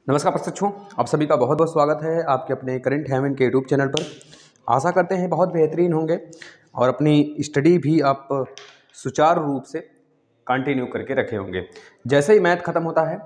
नमस्कार प्रशिक्षुओं, आप सभी का बहुत बहुत स्वागत है आपके अपने करंट हेवन के यूट्यूब चैनल पर। आशा करते हैं बहुत बेहतरीन होंगे और अपनी स्टडी भी आप सुचारू रूप से कंटिन्यू करके रखे होंगे। जैसे ही मैथ खत्म होता है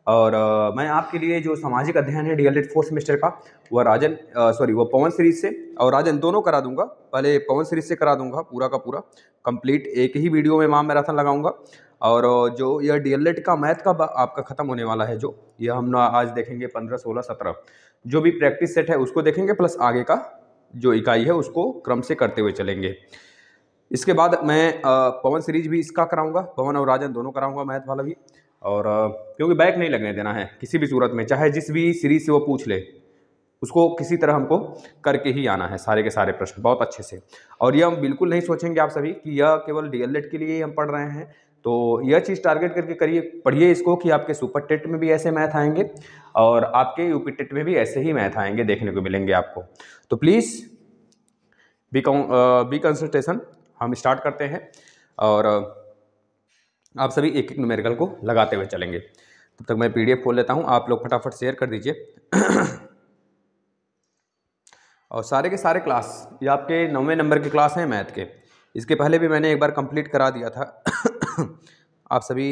और मैं आपके लिए जो सामाजिक अध्ययन है डीएलएड 4th सेमेस्टर का वो पवन सीरीज से और राजन दोनों करा दूंगा। पहले पवन सीरीज से करा दूंगा पूरा का पूरा कंप्लीट, एक ही वीडियो में माह मैराथन लगाऊंगा। और जो यह डीएलएड का मैथ का आपका खत्म होने वाला है, जो यह हम आज देखेंगे 15, 16, 17 जो भी प्रैक्टिस सेट है उसको देखेंगे, प्लस आगे का जो इकाई है उसको क्रम से करते हुए चलेंगे। इसके बाद मैं पवन सीरीज भी इसका कराऊंगा, पवन और राजन दोनों कराऊंगा मैथ वाला भी। और क्योंकि बैक नहीं लगने देना है किसी भी सूरत में, चाहे जिस भी सीरीज से वो पूछ ले उसको किसी तरह हमको करके ही आना है, सारे के सारे प्रश्न बहुत अच्छे से। और ये हम बिल्कुल नहीं सोचेंगे आप सभी कि यह केवल डीएलएड के लिए हम पढ़ रहे हैं, तो यह चीज़ टारगेट करके करिए, पढ़िए इसको कि आपके सुपर टेट में भी ऐसे मैथ आएंगे और आपके यूपी टेट में भी ऐसे ही मैथ आएंगे, देखने को मिलेंगे आपको। तो प्लीज़ बी कंसल्टेशन, हम स्टार्ट करते हैं और आप सभी एक एक न्यूमेरिकल को लगाते हुए चलेंगे। तब तक मैं पीडीएफ खोल लेता हूं, आप लोग फटाफट शेयर कर दीजिए। और सारे के सारे क्लास ये आपके 9वें नंबर के क्लास हैं मैथ के। इसके पहले भी मैंने एक बार कंप्लीट करा दिया था। आप सभी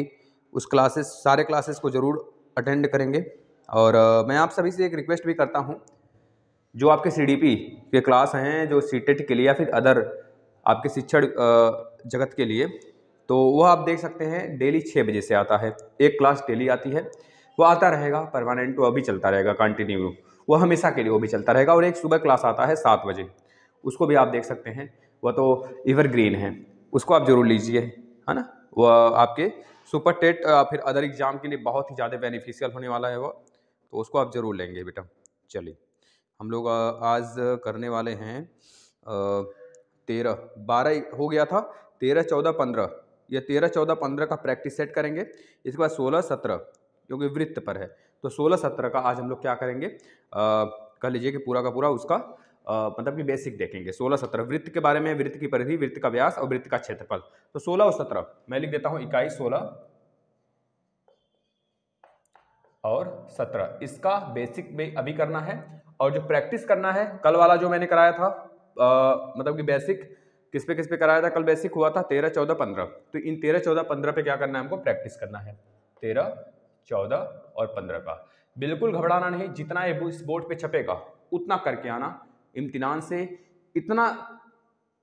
उस सारे क्लासेस को ज़रूर अटेंड करेंगे। और मैं आप सभी से एक रिक्वेस्ट भी करता हूं, जो आपके सीडीपी के क्लास हैं, जो सीटेट के लिए या फिर अदर आपके शिक्षण जगत के लिए, तो वह आप देख सकते हैं डेली 6 बजे से आता है। एक क्लास डेली आती है, वो आता रहेगा परमानेंट, वो अभी चलता रहेगा कंटिन्यू, वो हमेशा के लिए वो भी चलता रहेगा। और एक सुबह क्लास आता है 7 बजे, उसको भी आप देख सकते हैं, वह तो एवरग्रीन है, उसको आप जरूर लीजिए, है ना। वह आपके सुपर टेट फिर अदर एग्जाम के लिए बहुत ही ज़्यादा बेनिफिशियल होने वाला है वो, तो उसको आप जरूर लेंगे बेटा। चलिए हम लोग आज करने वाले हैं 13, 12 हो गया था, 13, 14, 15, ये 13, 14, 15 का प्रैक्टिस सेट करेंगे। इसके बाद 16, 17 क्योंकि वृत्त पर है, तो 16, 17 का आज हम लोग क्या करेंगे, कह लीजिए कि पूरा का पूरा उसका मतलब कि बेसिक देखेंगे। 16, 17 वृत्त के बारे में, वृत्त की परिधि, वृत्त का व्यास और वृत्त का क्षेत्रफल। तो 16 और 17 मैं लिख देता हूं, इकाई 16 और 17 इसका बेसिक में अभी करना है। और जो प्रैक्टिस करना है कल वाला जो मैंने कराया था, मतलब कि बेसिक किस पे कराया था, कल बेसिक हुआ था 13, 14, 15, तो इन 13, 14, 15 पे क्या करना है, हमको प्रैक्टिस करना है। 13, 14 और 15 का बिल्कुल घबराना नहीं, जितना ये इस बोर्ड पे छपेगा उतना करके आना। इम्तिहान से इतना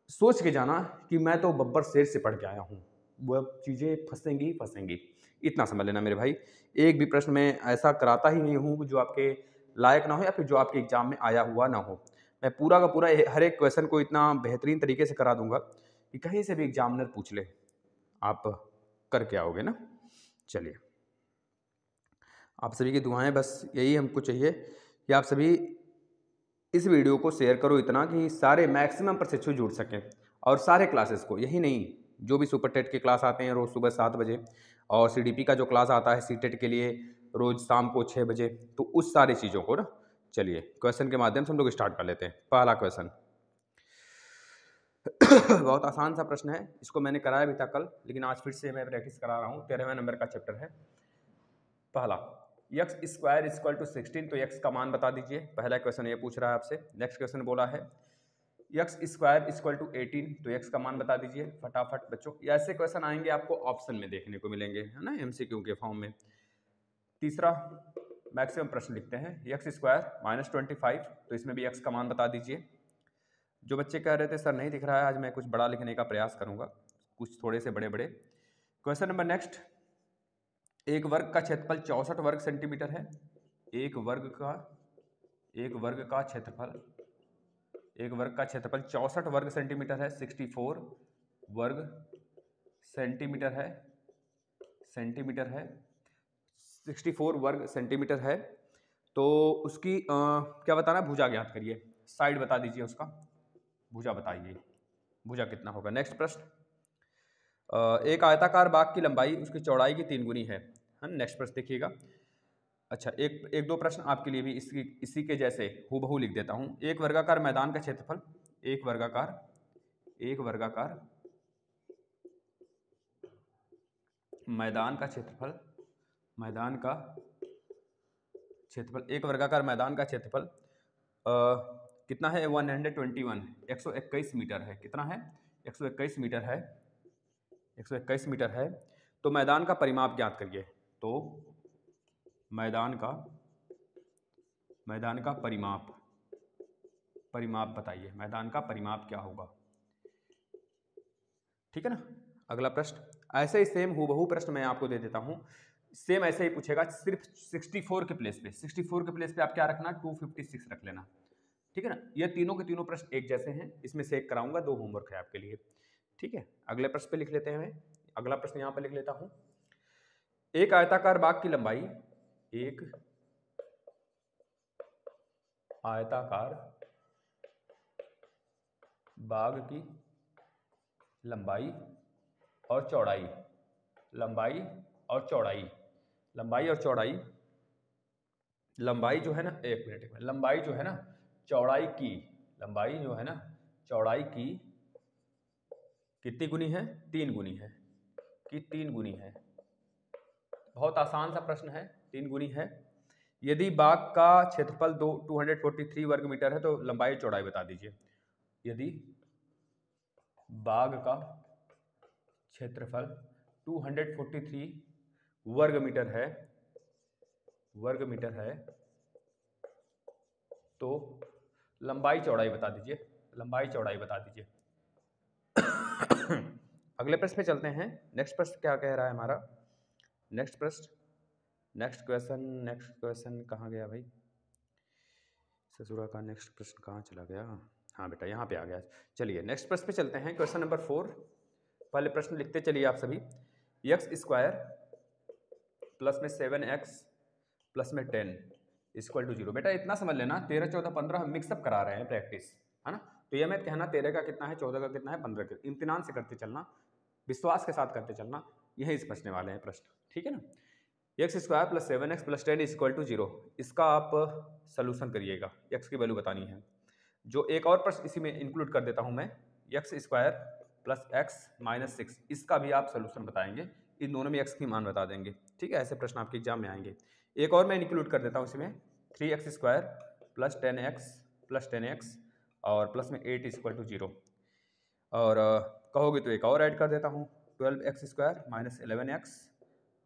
सोच के जाना कि मैं तो बब्बर शेर से पढ़ के आया हूँ, वह चीज़ें फंसेंगी फंसेंगी, इतना समझ लेना मेरे भाई। एक भी प्रश्न में ऐसा कराता ही नहीं हूँ जो आपके लायक ना हो या फिर जो आपके एग्जाम में आया हुआ ना हो। मैं पूरा का पूरा हर एक क्वेश्चन को इतना बेहतरीन तरीके से करा दूंगा कि कहीं से भी एग्जामिनर पूछ ले आप करके आओगे ना। चलिए, आप सभी की दुआएं, बस यही हमको चाहिए कि आप सभी इस वीडियो को शेयर करो इतना कि सारे मैक्सिमम प्रशिक्षु जुड़ सकें। और सारे क्लासेस को, यही नहीं, जो भी सुपर टेट के क्लास आते हैं रोज़ सुबह 7 बजे, और सीडीपी का जो क्लास आता है सीटेट के लिए रोज़ शाम को 6 बजे, तो उस सारी चीज़ों को ना, चलिए क्वेश्चन के माध्यम से हम लोग स्टार्ट कर लेते हैं। पहला क्वेश्चन बहुत आसान सा प्रश्न है, इसको मैंने कराया भी था कल, लेकिन आज फिर से मैं प्रैक्टिस करा रहा हूँ। 13वें नंबर का चैप्टर है। पहला, x स्क्वायर इक्वल टू 16, तो x का मान बता दीजिए। पहला क्वेश्चन ये पूछ रहा है आपसे। नेक्स्ट क्वेश्चन बोला है x स्क्वायर इक्वल टू 18, तो x का मान बता दीजिए फटाफट बच्चों। ऐसे क्वेश्चन आएंगे आपको ऑप्शन में देखने को मिलेंगे, है ना, एमसीक्यू के फॉर्म में। तीसरा मैक्सिमम प्रश्न लिखते हैं, x स्क्वायर -25, तो इसमें भी x का मान बता दीजिए। जो बच्चे कह रहे थे सर नहीं दिख रहा है, आज मैं कुछ बड़ा लिखने का प्रयास करूंगा, कुछ थोड़े से बड़े बड़े। क्वेश्चन नंबर नेक्स्ट, एक वर्ग का क्षेत्रफल 64 वर्ग सेंटीमीटर है। एक वर्ग का क्षेत्रफल 64 वर्ग सेंटीमीटर है, 64 वर्ग सेंटीमीटर है, 64 वर्ग सेंटीमीटर है। तो उसकी क्या बताना, भुजा ज्ञात करिए, साइड बता दीजिए उसका, भुजा बताइए, भुजा कितना होगा। नेक्स्ट प्रश्न, एक आयताकार बाग की लंबाई उसकी चौड़ाई की 3 गुनी है। नेक्स्ट प्रश्न देखिएगा। अच्छा, एक दो प्रश्न आपके लिए भी इसी के जैसे हूबहू लिख देता हूं। एक वर्गाकार मैदान का क्षेत्रफल, एक वर्गाकार मैदान का क्षेत्रफल, एक वर्गाकार मैदान का क्षेत्रफल कितना है? 121, 121 मीटर है। कितना है? 121 मीटर है, 121 मीटर है। तो मैदान का परिमाप ज्ञात करिए। तो मैदान का परिमाप बताइए, मैदान का परिमाप क्या होगा? ठीक है ना। अगला प्रश्न ऐसे ही सेम हूबहू प्रश्न मैं आपको दे देता हूं, सेम ऐसे ही पूछेगा, सिर्फ 64 के प्लेस पे, 64 के प्लेस पे आप क्या रखना? 256 रख लेना। ठीक है ना। ये तीनों के तीनों प्रश्न एक जैसे हैं, इसमें से एक कराऊंगा, 2 होमवर्क है आपके लिए। ठीक है, अगले प्रश्न पे लिख लेते हैं। मैं अगला प्रश्न यहां पे लिख लेता हूं। एक आयताकार बाग की लंबाई, एक आयताकार बाग की लंबाई और चौड़ाई, लंबाई और चौड़ाई, लंबाई और चौड़ाई, लंबाई जो है ना, एक मिनट, लंबाई जो है ना चौड़ाई की, लंबाई जो है ना चौड़ाई की कितनी गुनी है? 3 गुनी है, कि 3 गुनी है। बहुत आसान सा प्रश्न है, 3 गुनी है। यदि बाग का क्षेत्रफल 243 वर्ग मीटर है तो लंबाई चौड़ाई बता दीजिए। यदि बाग का क्षेत्रफल 243 वर्ग मीटर है, तो लंबाई चौड़ाई बता दीजिए, लंबाई चौड़ाई बता दीजिए। अगले प्रश्न पे चलते हैं। नेक्स्ट प्रश्न क्या कह रहा है हमारा? नेक्स्ट क्वेश्चन कहाँ गया भाई? ससुरा का नेक्स्ट प्रश्न कहाँ चला गया? हाँ बेटा, यहाँ पे आ गया। चलिए नेक्स्ट प्रश्न पे चलते हैं। Question number 4। पहले प्रश्न लिखते चलिए आप सभी। एक्स स्क्वायर प्लस में 7x प्लस में 10 इक्वल टू 0। बेटा इतना समझ लेना, 13, 14, 15 हम मिक्सअप करा रहे हैं, प्रैक्टिस है ना। तो ये मत कहना 13 का कितना है, 14 का कितना है, 15 का। इम्तिनान से करते चलना, विश्वास के साथ करते चलना, यही समझने वाले हैं प्रश्न। ठीक है ना। X square plus 7x plus 10 equal to 0, इसका आप सोल्यूशन करिएगा, एक्स की वैल्यू बतानी है। जो एक और प्रश्न इसी में इंक्लूड कर देता हूं मैं, x square plus x minus 6, इसका भी आप सोल्यूशन बताएंगे। इन दोनों में एक्स की मान बता देंगे। ठीक है, ऐसे प्रश्न आपके एग्जाम में आएंगे। एक और मैं इंक्लूड कर देता हूं इसमें, 3x square plus 10x plus 10x और प्लस में 8 इक्वल टू 0। और कहोगे तो एक और ऐड कर देता हूँ, 12x स्क्वायर माइनस 11x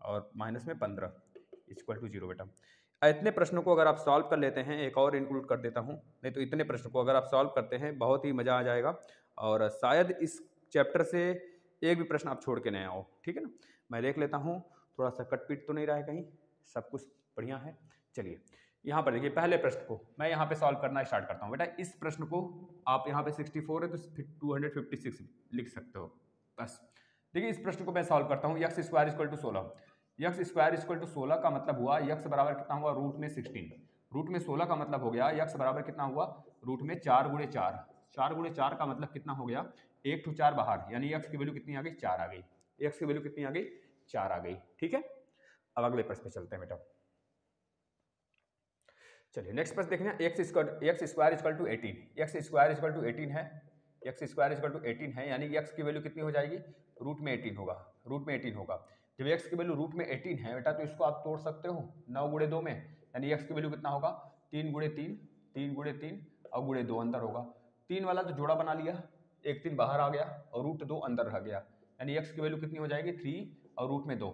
और माइनस में 15 इक्वल टू 0। बेटा इतने प्रश्नों को अगर आप सॉल्व कर लेते हैं, एक और इंक्लूड कर देता हूं, नहीं तो इतने प्रश्न को अगर आप सॉल्व करते हैं बहुत ही मज़ा आ जाएगा। और शायद इस चैप्टर से एक भी प्रश्न आप छोड़ के नहीं आओ। ठीक है ना। मैं देख लेता हूं, थोड़ा सा कटपीट तो नहीं रहा है कहीं, सब कुछ बढ़िया है। चलिए यहाँ पर देखिए, पहले प्रश्न को मैं यहाँ पे सॉल्व करना स्टार्ट करता हूँ। बेटा इस प्रश्न को आप यहाँ पे 64 है तो 256 लिख सकते हो बस। देखिए इस प्रश्न को मैं सॉल्व करता हूँ। X square equal to 16, x square equal to 16 का मतलब हुआ एक्स बराबर कितना हुआ, रूट में 16। रूट में 16 का मतलब हो गया एक्स बराबर कितना हुआ, रूट में 4 गुणे 4। 4 गुणे 4 का मतलब कितना हो गया, 1 to 4 बाहर, यानी एक्स की वैल्यू कितनी आ गई, 4 आ गई। एक्स की वैल्यू कितनी आ गई, 4 आ गई। ठीक है, अब अगले प्रश्न पे चलते हैं बेटा। चलिए नेक्स्ट प्रश्न देखना, x square equal to 18, x square equal to 18 है, एक्स स्क्वायर इक्वल टू 18 है, यानी एक्स की वैल्यू कितनी हो जाएगी, रूट में 18 होगा, रूट में 18 होगा। जब एक्स की वैल्यू रूट में 18 है बेटा, तो इसको आप तोड़ सकते हो 9 गुणे 2 में, यानी एक्स की वैल्यू कितना होगा, 3 गुणे 3, 3 गुणे 3 और गुणे 2 अंदर होगा। 3 वाला तो जोड़ा बना लिया, एक 3 बाहर आ गया और रूट 2 अंदर रह गया, यानी एक्स की वैल्यू कितनी हो जाएगी, 3 और रूट में 2।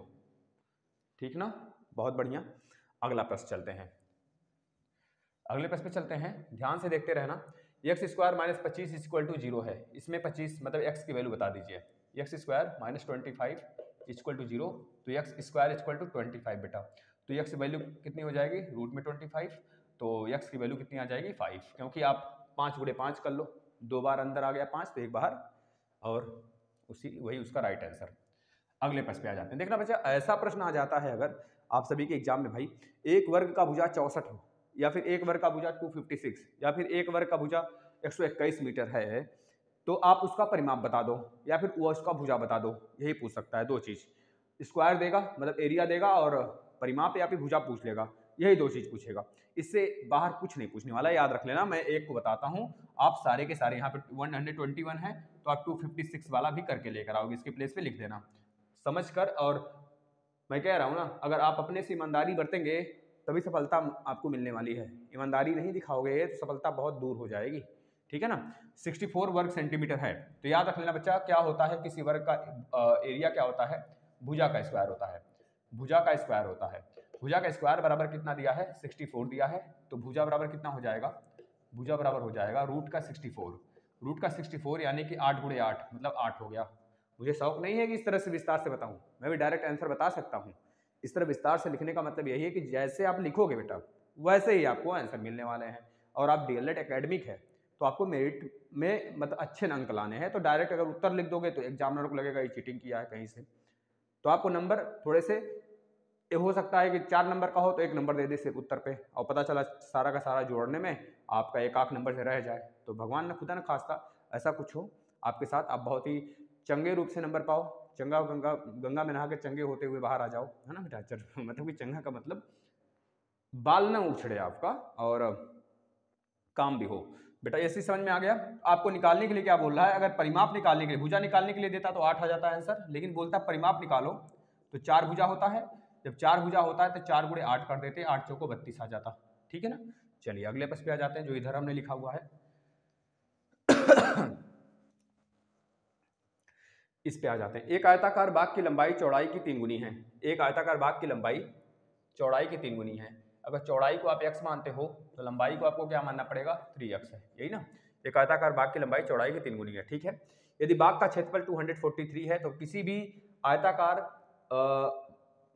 ठीक ना, बहुत बढ़िया। अगला प्रश्न चलते हैं, अगले प्रश्न पे चलते हैं, ध्यान से देखते रहना। X square minus 25 equal to 0 है, इसमें 25 मतलब एक्स की वैल्यू बता दीजिए। X square minus 25 equal to 0, तो एक्स स्क्वायर इक्वल टू 25 बेटा, तो एक्स की वैल्यू कितनी हो जाएगी, रूट में 25, तो एक्स की वैल्यू कितनी आ जाएगी 5, क्योंकि आप 5 गुणे 5 कर लो, 2 बार अंदर आ गया 5 तो 1 बाहर, और वही उसका राइट आंसर। अगले प्रश्न पे आ जाते हैं। देखना बच्चा, ऐसा प्रश्न आ जाता है अगर आप सभी के एग्जाम में, भाई एक वर्ग का भुजा 64 हो, या फिर एक वर्ग का भुजा 256, या फिर एक वर्ग का भुजा 121 मीटर है, तो आप उसका परिमाप बता दो या फिर वो उसका भुजा बता दो, यही पूछ सकता है। दो चीज, स्क्वायर देगा मतलब एरिया देगा, और परिमाप या फिर भुजा पूछ लेगा, यही दो चीज पूछेगा, इससे बाहर कुछ नहीं पूछने वाला, याद रख लेना। मैं एक को बताता हूं, आप सारे के सारे, यहाँ पे 121 है तो आप 256 वाला भी करके लेकर आओगे, इसके प्लेस पे लिख देना समझ कर। और मैं कह रहा हूं ना, अगर आप अपने से ईमानदारी बरतेंगे तभी सफलता आपको मिलने वाली है। ईमानदारी नहीं दिखाओगे तो सफलता बहुत दूर हो जाएगी, ठीक है ना। 64 वर्ग सेंटीमीटर है, तो याद रख लेना बच्चा, क्या होता है किसी वर्ग का एरिया क्या होता है, भुजा का स्क्वायर होता है, भुजा का स्क्वायर होता है। भुजा का स्क्वायर बराबर कितना दिया है, 64 दिया है, तो भुजा बराबर कितना हो जाएगा, भुजा बराबर हो जाएगा रूट का 64, रूट का 64 यानी कि 8 गुणे 8 मतलब 8 हो गया। मुझे शौक नहीं है कि इस तरह से विस्तार से बताऊं, मैं भी डायरेक्ट आंसर बता सकता हूं। इस तरह विस्तार से लिखने का मतलब यही है कि जैसे आप लिखोगे बेटा वैसे ही आपको आंसर मिलने वाले हैं। और आप डीएलएड एकेडमिक है तो आपको मेरिट में मतलब अच्छे अंक लाने हैं, तो डायरेक्ट अगर उत्तर लिख दोगे तो एग्जामिनर को लगेगा ये चीटिंग किया है कहीं से, तो आपको नंबर थोड़े से ये हो सकता है कि 4 नंबर का हो तो 1 नंबर दे दे सिर्फ उत्तर पे, और पता चला सारा का सारा जोड़ने में आपका एक आख नंबर से रह जाए। तो भगवान ने खुदा न खास्ता ऐसा कुछ हो आपके साथ, आप बहुत ही चंगे रूप से नंबर पाओ, चंगा गंगा में नहा के चंगे होते हुए बाहर आ जाओ, है ना बेटा। मतलब कि चंगा का मतलब बाल न उछड़े आपका और काम भी हो। बेटा ऐसी समझ में आ गया। आपको निकालने के लिए क्या बोल रहा है, अगर परिमाप निकालने के लिए, भुजा निकालने के लिए देता तो 8 आ जाता है आंसर, लेकिन बोलता परिमाप निकालो तो 4 भुजा होता है। जब 4 भुजा होता है तो 4 गुणे 8 कर देते, 8 चौको 32 आ जाता, ठीक है ना। चलिए अगले प्रश्न पे आ जाते हैं जो इधर हमने लिखा हुआ है। इस पे आ जाते हैं। एक आयताकार बाग की लंबाई चौड़ाई की 3 गुनी है। एक आयताकार बाग की लंबाई चौड़ाई की 3 गुनी है। अगर चौड़ाई को आप x मानते हो तो लंबाई को आपको क्या मानना पड़ेगा, 3x है, यही ना। एक आयताकार बाग की लंबाई चौड़ाई की 3 गुनी है, ठीक है। यदि बाग का क्षेत्रफल 243 है तो किसी भी आयताकार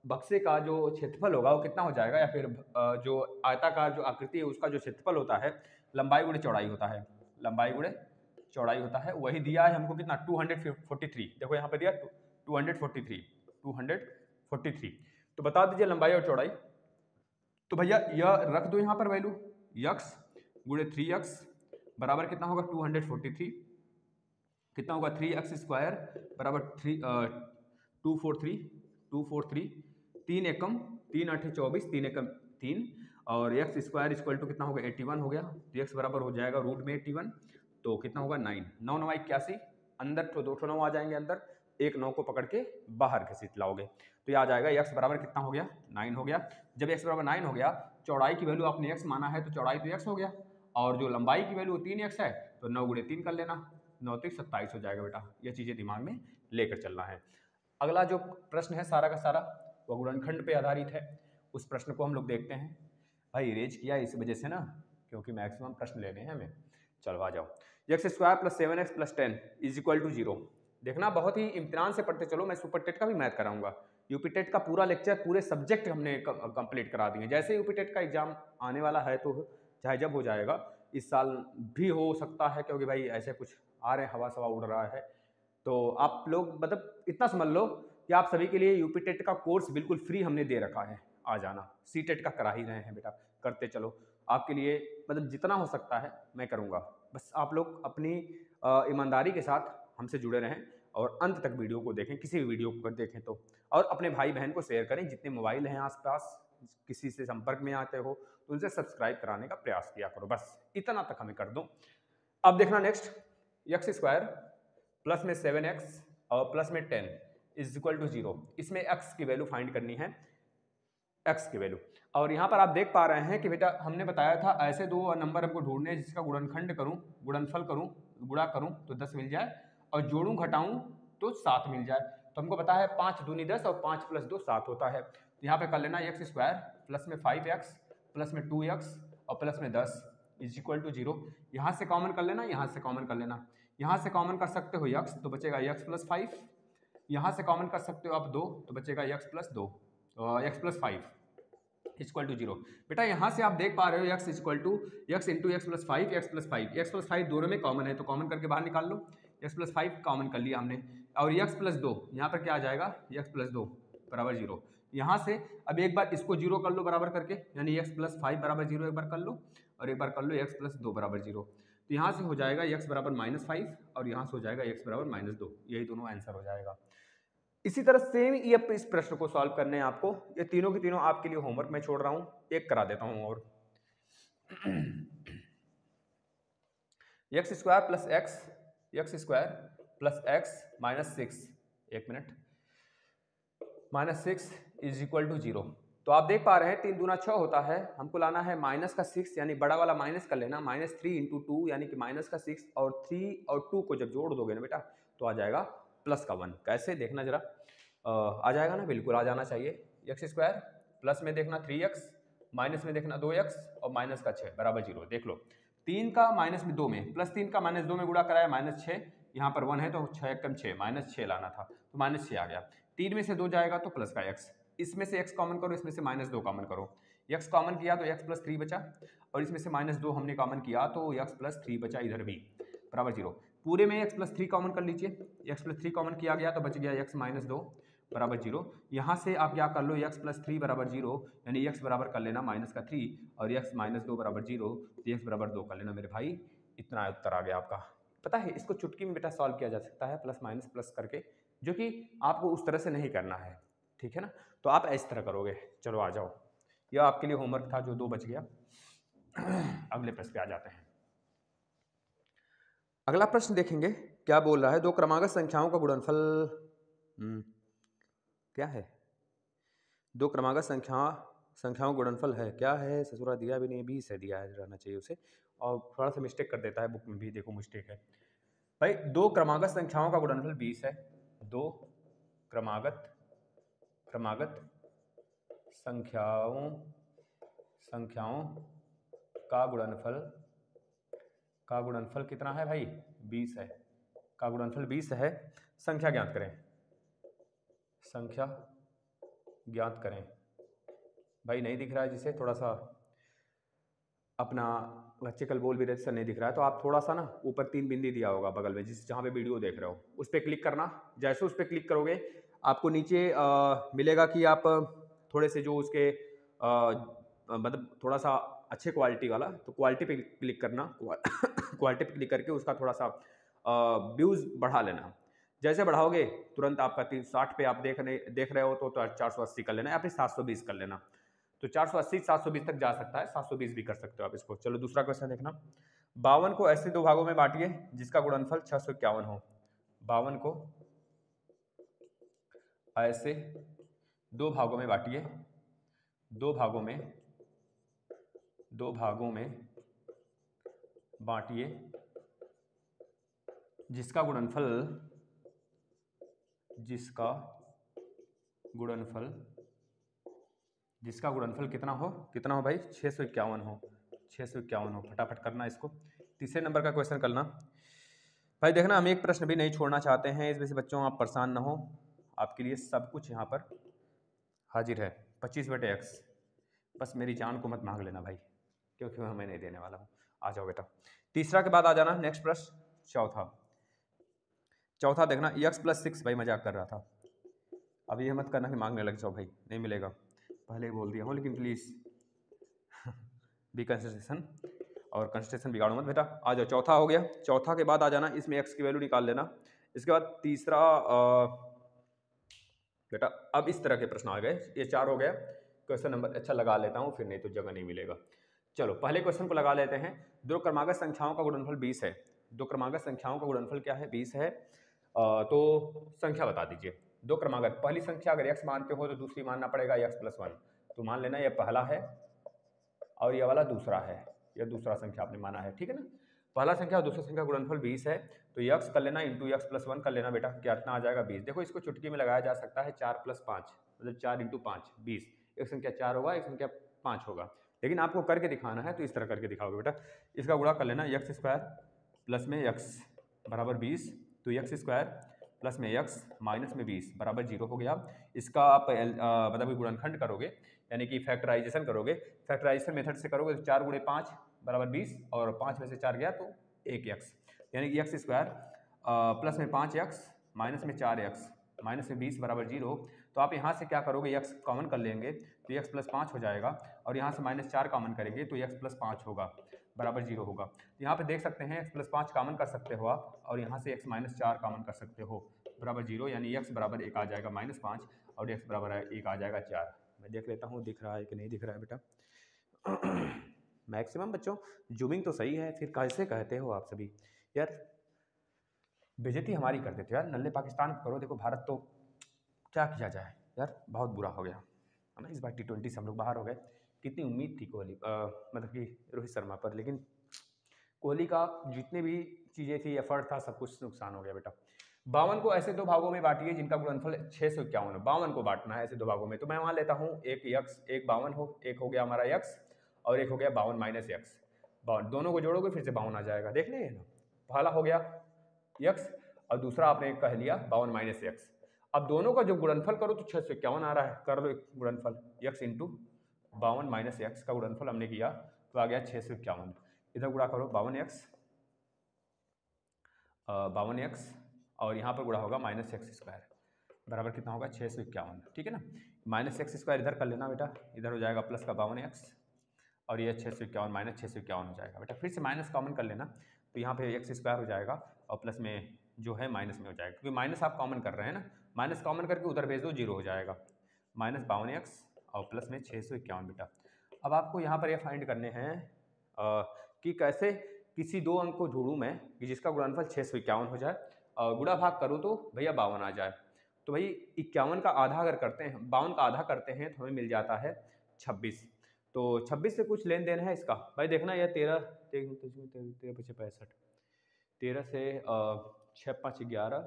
बक्से का जो क्षेत्रफल होगा वो कितना हो जाएगा, या फिर जो आयताकार जो आकृति है उसका जो क्षेत्रफल होता है लंबाई गुणे चौड़ाई होता है, लंबाई गुणे चौड़ाई होता है। वही दिया है हमको कितना, 243। देखो यहाँ पे दिया 243, तो बता दीजिए लंबाई और चौड़ाई। तो भैया यह रख दो यहाँ पर वैल्यू, यक्स गुणे 3x बराबर कितना होगा 243, कितना होगा 3x स्क्वायर बराबर 243, 3 एकम 3 8 24, 3 एकम 3, और x स्क्वायर इक्वल टू कितना होगा 81 हो गया, तो x बराबर हो जाएगा रूट में 81, तो कितना होगा 9, 9 9 81, अंदर तो 2 9 आ जाएंगे अंदर, एक 9 को पकड़ के बाहर घसीट लाओगे तो ये आ जाएगा x बराबर कितना हो गया 9 हो गया। जब x बराबर 9 हो गया, चौड़ाई की वैल्यू आपने x माना है तो चौड़ाई तो x हो गया, और जो लंबाई की वैल्यू 3x है तो 9 गुणे 3 कर लेना, 9 3 27 हो जाएगा बेटा। ये चीजें दिमाग में लेकर चलना है। अगला जो प्रश्न है सारा का सारा वो गुणनखंड पे आधारित है, उस प्रश्न को हम लोग देखते हैं। भाई इरेज किया इस वजह से ना, क्योंकि मैक्सिमम प्रश्न लेने हैं हमें। चलो आ जाओ। x square plus 7x plus 10 is equal to 0। देखना बहुत ही इम्तिहान से पढ़ते चलो, मैं सुपर टेट का भी मैथ कराऊंगा। यूपी टेट का पूरा लेक्चर पूरे सब्जेक्ट हमने कंप्लीट करा दिए। जैसे यूपी टेट का एग्जाम आने वाला है तो चाहे जब हो जाएगा, इस साल भी हो सकता है, क्योंकि भाई ऐसे कुछ आ रहे हवा सवा उड़ रहा है, तो आप लोग मतलब इतना समझ लो कि आप सभी के लिए यूपी टेट का कोर्स बिल्कुल फ्री हमने दे रखा है, आ जाना। सी टेट का करा ही रहे हैं बेटा, करते चलो आपके लिए, मतलब जितना हो सकता है मैं करूँगा। बस आप लोग अपनी ईमानदारी के साथ हमसे जुड़े रहें और अंत तक वीडियो को देखें, किसी भी वीडियो को देखें तो, और अपने भाई बहन को शेयर करें। जितने मोबाइल हैं आसपास, किसी से संपर्क में आते हो तो उनसे सब्सक्राइब कराने का प्रयास किया करो, बस इतना तक हमें कर दो। अब देखना नेक्स्ट, एक्स स्क्वायर प्लस में 7x और प्लस में 10 इज इक्वल टू 0। इसमें x की वैल्यू फाइंड करनी है, x की वैल्यू। और यहाँ पर आप देख पा रहे हैं कि बेटा हमने बताया था ऐसे दो नंबर हमको ढूंढने जिसका गुणनखंड करूँ, गुणनफल करूँ, गुणा करूँ तो 10 मिल जाए, और जोड़ूं घटाऊं तो 7 मिल जाए। तो हमको पता है 5 दूनी 10 और 5 प्लस 2 7 होता है। तो यहाँ पे कर लेना एक्स स्क्वायर प्लस में 5x प्लस में 2x और प्लस में 10 इज इक्वल टू 0। यहाँ से कॉमन कर लेना, यहाँ से कॉमन कर लेना, यहाँ से कॉमन कर सकते हो x तो बचेगा x प्लस 5, यहाँ से कॉमन कर सकते हो आप 2 तो बचेगा x plus 2, x plus 5 equal to 0। बेटा यहाँ से आप देख पा रहे हो x equal to x into x plus 5, x plus 5 दोनों में कॉमन है तो कॉमन करके बाहर निकाल लो, x प्लस 5 कॉमन कर लिया हमने, और x प्लस 2 यहाँ पर क्या आ जाएगा, x प्लस 2 बराबर 0। यहाँ से अब एक बार इसको 0 कर लो बराबर करके, यानी x प्लस 5 बराबर 0 एक बार कर लो, और एक बार कर लो x प्लस 2 बराबर 0। तो यहाँ से हो जाएगा x बराबर -5 और यहाँ से हो जाएगा x बराबर -2, यही दोनों आंसर हो जाएगा। इसी तरह सेम ये इस प्रश्न को सॉल्व करने हैं आपको, ये तीनों के तीनों आपके लिए होमवर्क मैं छोड़ रहा हूँ, एक करा देता हूँ और x square plus x minus 6, एक मिनट, -6 इज इक्वल टू 0। तो तो आप देख पा रहे हैं 3 दूना 6 होता है, हमको लाना है माइनस का 6 यानी बड़ा वाला माइनस कर लेना, -3 × 2 यानी कि माइनस का 6 और 3 और 2 को जब जोड़ दोगे ना बेटा तो आ जाएगा प्लस का 1। कैसे देखना जरा, आ जाएगा ना, बिल्कुल आ जाना चाहिए। x² प्लस में देखना 3x, माइनस में देखना 2x और माइनस का 6 बराबर 0। देख लो 3 का माइनस में 2 में, प्लस 3 का माइनस 2 में गुणा कराया -6, यहाँ पर 1 है तो 6 कम 6 -6 लाना था तो -6 आ गया। 3 में से 2 जाएगा तो प्लस का x, इसमें से x कॉमन करो, इसमें से -2 कॉमन करो, x कॉमन किया तो x + 3 बचा और इसमें से -2 हमने कॉमन किया तो x + 3 बचा इधर भी बराबर 0। पूरे में x + 3 कॉमन कर लीजिए, x + 3 कॉमन किया गया तो बच गया x - 2 बराबर 0। यहाँ से आप क्या कर लो, x + 3 बराबर 0 यानी x बराबर कर लेना -3 और x - 2 बराबर 0 तो x बराबर 2 कर लेना मेरे भाई। इतना उत्तर आ गया आपका। पता है इसको चुटकी में बेटा सॉल्व किया जा सकता है, प्लस माइनस प्लस करके, जो कि आपको उस तरह से नहीं करना है, ठीक है ना। तो आप इस तरह करोगे। चलो आ जाओ, यह आपके लिए होमवर्क था जो 2 बच गया। अगले प्रश्न पे आ जाते हैं। अगला प्रश्न देखेंगे क्या बोल रहा है, दो क्रमागत संख्याओं का गुणनफल क्या है। दो क्रमागत संख्याओं गुणनफल है, क्या है ससुरा, दिया भी नहीं, 20 है, दिया है रहना चाहिए उसे, और थोड़ा सा मिस्टेक कर देता है बुक में भी, देखो मिस्टेक है भाई। दो क्रमागत संख्याओं का गुणनफल 20 है। दो क्रमागत संख्याओं का गुणनफल कितना है भाई, 20 है। का गुणनफल 20 है। संख्या ज्ञात करें। भाई नहीं दिख रहा है जिसे, थोड़ा सा अपना बच्चे कल बोल भी रहे थे नहीं दिख रहा है, तो आप थोड़ा सा ना ऊपर 3 बिंदी दिया होगा बगल में, जहाँ पे वीडियो देख रहे हो उस पर क्लिक करना। जैसे उस पर क्लिक करोगे आपको नीचे मिलेगा कि आप थोड़े से जो उसके मतलब थोड़ा सा अच्छे क्वालिटी वाला, तो क्वालिटी पे क्लिक करना। क्वालिटी पे क्लिक करके उसका थोड़ा सा व्यूज़ बढ़ा लेना। जैसे बढ़ाओगे तुरंत आपका 360 पे आप देख रहे हो तो 480 कर लेना या फिर 720 कर लेना। तो 480 720 तक जा सकता है, 720 भी कर सकते हो आप इसको। चलो दूसरा क्वेश्चन देखना। 52 को ऐसे दो भागों में बांटिए जिसका गुणनफल 651 हो। 52 को ऐसे दो भागों में बांटिए, दो भागों में बांटिए जिसका गुणनफल कितना हो भाई, 651 हो। 651 हो, फटाफट करना इसको। तीसरे नंबर का क्वेश्चन करना भाई। देखना हम एक प्रश्न भी नहीं छोड़ना चाहते हैं, इसमें से बच्चों आप परेशान ना हो, आपके लिए सब कुछ यहाँ पर हाजिर है। 25/x, बस मेरी जान को मत मांग लेना भाई, क्योंकि मैं नहीं देने वाला हूँ। आ जाओ बेटा, तीसरा के बाद आ जाना नेक्स्ट प्रश्न। चौथा देखना, x + 6, भाई मजाक कर रहा था, अब ये मत करना कि मांगने लग जाओ भाई, नहीं मिलेगा, पहले ही बोल दिया हूँ, लेकिन प्लीज़ बी कंसिडरेशन, और कंसिडरेशन बिगाड़ो मत बेटा। आ जाओ, चौथा हो गया। चौथा के बाद आ जाना, इसमें x की वैल्यू निकाल लेना। इसके बाद तीसरा बेटा, अब इस तरह के प्रश्न आ गए, ये 4 हो गया क्वेश्चन नंबर। अच्छा लगा लेता हूँ, फिर नहीं तो जगह नहीं मिलेगा। चलो पहले क्वेश्चन को लगा लेते हैं। दो क्रमागत संख्याओं का गुणनफल 20 है। दो क्रमागत संख्याओं का गुणनफल क्या है, 20 है। तो संख्या बता दीजिए। दो क्रमागत, पहली संख्या अगर x मानते हो तो दूसरी मानना पड़ेगा x + 1। तो मान लेना ये पहला है और ये वाला दूसरा है, यह दूसरा संख्या आपने माना है, ठीक है ना। पहला संख्या और दूसरा संख्या गुणनफल 20 है, तो x कर लेना इंटू x + 1 कर लेना बेटा, कितना आ जाएगा 20। देखो इसको चुटकी में लगाया जा सकता है, 4 + 5 मतलब 4 × 5 20। एक संख्या 4 होगा, एक संख्या 5 होगा, लेकिन आपको करके दिखाना है तो इस तरह करके दिखाओगे बेटा। इसका गुणा कर लेना, x² प्लस में x बराबर 20, तो x² प्लस में x माइनस में 20 बराबर 0 हो गया। इसका आप मतलब गुणनखंड करोगे, यानी कि फैक्टराइजेशन करोगे। फैक्टराइजेशन मेथड से करोगे तो 4 × 5 बराबर 20, और 5 में से 4 गया तो 1x, यानी कि x² प्लस में 5x माइनस में 4x माइनस में 20 बराबर 0। तो आप यहाँ से क्या करोगे, x कॉमन कर लेंगे तो x + 5 हो जाएगा, और यहाँ से -4 कॉमन करेंगे तो x + 5 होगा बराबर 0 होगा। तो यहाँ पे देख सकते हैं x + 5 कॉमन कर सकते हो आप, और यहाँ से x - 4 कॉमन कर सकते हो बराबर 0, यानी x बराबर 1 आ जाएगा -5 और x बराबर 1 आ जाएगा 4। मैं देख लेता हूँ दिख रहा है कि नहीं दिख रहा है बेटा। मैक्सिमम बच्चों जूमिंग तो सही है, फिर कैसे कहते हो आप सभी यार, बेइज्जती हमारी कर देते हो यार। नल्ले पाकिस्तान करो, देखो भारत तो क्या किया जाए यार, बहुत बुरा हो गया। है ना। इस बार T20 से हम लोग बाहर हो गए। कितनी उम्मीद थी कोहली मतलब कि रोहित शर्मा पर, लेकिन कोहली का जितने भी चीज़ें थी, एफर्ट था, सब कुछ नुकसान हो गया बेटा। 52 को ऐसे दो भागों में बांटिए जिनका गुणनफल 651 हो। 52 को बांटना है ऐसे दो भागों में, तो मैं वहाँ लेता हूँ एक यक्स, एक 52 हो, एक हो गया हमारा यक्स और एक हो गया 52 माइनस यक्स। दोनों को जोड़ोगे फिर से 52 आ जाएगा, देख लें ना। पहला हो गया यक्स और दूसरा आपने कह लिया 52 माइनस यक्स। अब दोनों का जो गुणनफल करो तो 651 आ रहा है, कर लो गुणनफल, यक्स इंटू 52 माइनस यक्स का गुणनफल हमने किया तो आ गया 651। इधर गुणा करो 52x और यहाँ पर गुणा होगा माइनस एक्स स्क्वायर, बराबर कितना होगा 651, ठीक है ना। माइनस एक्स स्क्वायर इधर कर लेना बेटा, इधर हो जाएगा प्लस का 52x और ये 651 माइनस 651 हो जाएगा बेटा। फिर से माइनस कॉमन कर लेना, तो यहाँ पे एक्स स्क्वायर हो जाएगा और प्लस में जो है माइनस में हो जाएगा, क्योंकि माइनस आप कॉमन कर रहे हैं ना, माइनस कॉमन करके उधर भेज दो, जीरो हो जाएगा। माइनस 52x और प्लस में 651 बेटा। अब आपको यहाँ पर ये फाइंड करने हैं कि कैसे किसी दो अंक को जोड़ूं मैं कि जिसका गुणनफल 651 हो जाए और गुणा भाग करूं तो भैया 52 आ जाए। तो भाई 51 का आधा अगर करते हैं, 52 का आधा करते हैं तो हमें मिल जाता है 26। तो 26 से कुछ लेन देन है इसका भाई, देखना यह 13 5 65, 13 से 6 5 11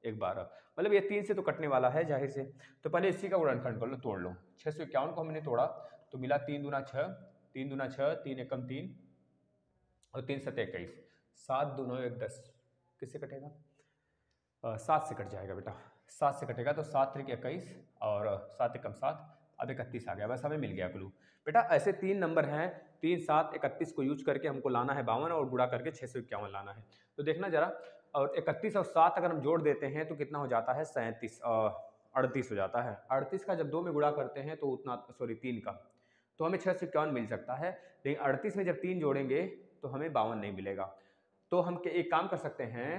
1 12, मतलब ये 3 से तो कटने वाला है जाहिर से। तो पहले इसी का गुणनखंड कर लो, तोड़ लो। 651 को हमने तोड़ा तो मिला 3 दूना 6, 3 दूना 6, 3 एकम 3 और 3 7 21, 7 2 9 1 10, किससे कटेगा? 7 से कट जाएगा बेटा, 7 से कटेगा तो 7 3 21 और 7 एकम 7, अब 31 आ गया, बस हमें मिल गया क्लू बेटा। ऐसे 3 नंबर हैं, 3 7 31 को यूज करके हमको लाना है 52 और गुणा करके 651 लाना है। तो देखना जरा, और 31 और 7 अगर हम जोड़ देते हैं तो कितना हो जाता है 37 38 हो जाता है। 38 का जब 2 में गुणा करते हैं तो उतना, सॉरी 3 का, तो हमें 651 मिल सकता है। लेकिन 38 में जब 3 जोड़ेंगे तो हमें 52 नहीं मिलेगा। तो हम एक काम कर सकते हैं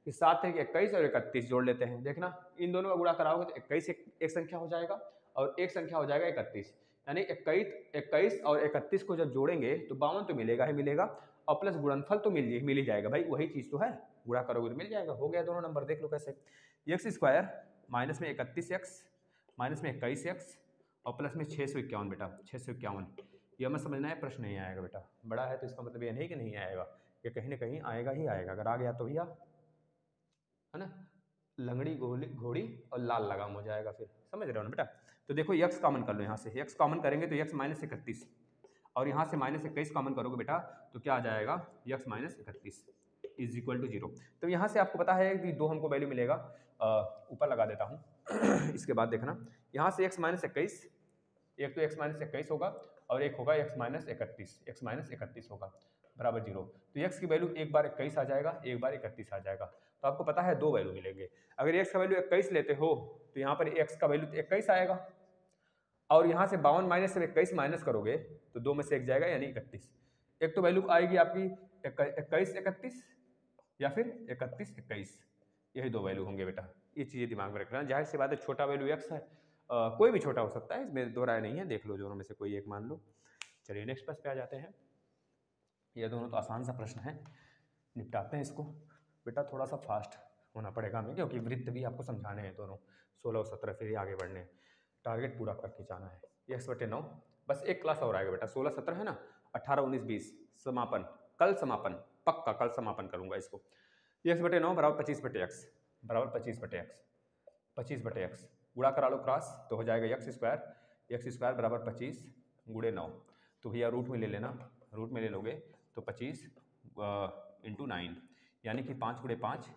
कि 7 3 21 और 31 जोड़ लेते हैं। देखना इन दोनों का गुणा कराओगे तो 21 एक संख्या हो जाएगा और एक संख्या हो जाएगा 31, यानी 21 और 31 को जब जोड़ेंगे तो 52 तो मिलेगा ही मिलेगा और प्लस गुणनफल तो मिल ही जाएगा भाई, वही चीज़ तो है, गुणा करोगे तो मिल जाएगा। हो गया दोनों नंबर, देख लो कैसे। एक्स स्क्वायर माइनस में 31x माइनस में 21x और प्लस में 651 बेटा, 651 यह मत समझना है प्रश्न नहीं आएगा बेटा, बड़ा है तो इसका मतलब ये नहीं कि नहीं आएगा, ये कहीं ना कहीं आएगा ही आएगा। अगर आ गया तो भैया है ना, लंगड़ी घोड़ी और लाल लगाम हो जाएगा, फिर समझ रहे हो ना बेटा। तो देखो यक्स कॉमन कर लो, यहाँ से यक्स कॉमन करेंगे तो यक्स माइनस 31 और यहाँ से माइनस 21 कॉमन करोगे बेटा तो क्या आ जाएगा, x minus 31 is equal to 0। तो यहाँ से आपको पता है कि 2 हमको वैल्यू मिलेगा, ऊपर लगा देता हूँ इसके बाद देखना यहाँ से x माइनस 21, एक तो x माइनस 21 होगा और एक होगा x माइनस 31 होगा बराबर 0। तो x की वैल्यू एक बार 21 आ जाएगा, एक बार 31 आ जाएगा, तो आपको पता है 2 वैल्यू मिलेंगे। अगर x का वैल्यू 21 लेते हो तो यहाँ पर x का वैल्यू 21 आएगा और यहाँ से 52 माइनस से 21 माइनस करोगे तो 2 में से 1 जाएगा यानी 31। एक तो वैल्यू आएगी आपकी 21 31 या फिर 31 21, यही 2 वैल्यू होंगे बेटा, ये चीज़ें दिमाग में रखना। जाहिर सी बात है छोटा वैल्यू x है, कोई भी छोटा हो सकता है, इसमें दो राय नहीं है, देख लो दोनों में से कोई एक मान लो। चलिए नेक्स्ट प्रश्न पे आ जाते हैं। ये दोनों तो आसान सा प्रश्न है, निपटाते हैं इसको बेटा। थोड़ा सा फास्ट होना पड़ेगा हमें क्योंकि वृत्त भी आपको समझाने हैं दोनों, 16 और 17 फिर आगे बढ़ने, टारगेट पूरा करके जाना है। x/9 बस एक क्लास और आएगा बेटा, 16 17 है ना, 18 19 20 समापन, कल समापन, पक्का कल समापन करूंगा इसको। x/9 बराबर 25/x बराबर 25/x 25/x गुणा करा लो क्रॉस तो हो जाएगा x स्क्वायर बराबर 25 गुणे 9। तो भैया रूट में ले लेना, रूट में ले लोगे तो 25 इंटू 9 यानी कि 5 गुणे 5।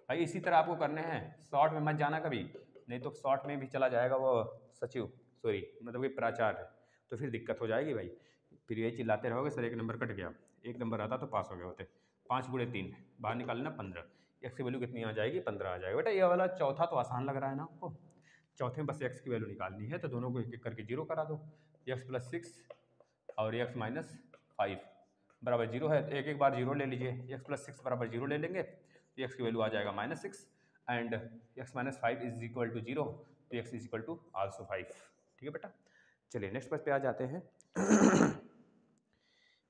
भाई इसी तरह आपको करने हैं, शॉर्ट में मत जाना कभी, नहीं तो शॉर्ट में भी चला जाएगा वो सचिव, सॉरी मतलब कि प्राचार्य, तो फिर दिक्कत हो जाएगी भाई। फिर यही चिल्लाते रहोगे सर एक नंबर कट गया, एक नंबर आता तो पास हो गए होते। 5 गुणे 3 बाहर निकालना 15, एक्स की वैल्यू कितनी आ जाएगी 15 आ जाएगा बेटा। ये वाला चौथा तो आसान लग रहा है ना आपको, चौथे में बस एक्स की वैल्यू निकालनी है, तो दोनों को एक एक करके 0 करा दो, एक्स प्लस 6 और एक्स माइनस 5 बराबर 0 है, एक एक बार 0 ले लीजिए, एक्स प्लस 6 बराबर 0 ले लेंगे तो एक्स की वैल्यू आ जाएगा -6 and x minus 5 is equal to 0, तो x is equal to also 5। ठीक है बेटा, चलिए नेक्स्ट प्रश्न पे आ जाते हैं।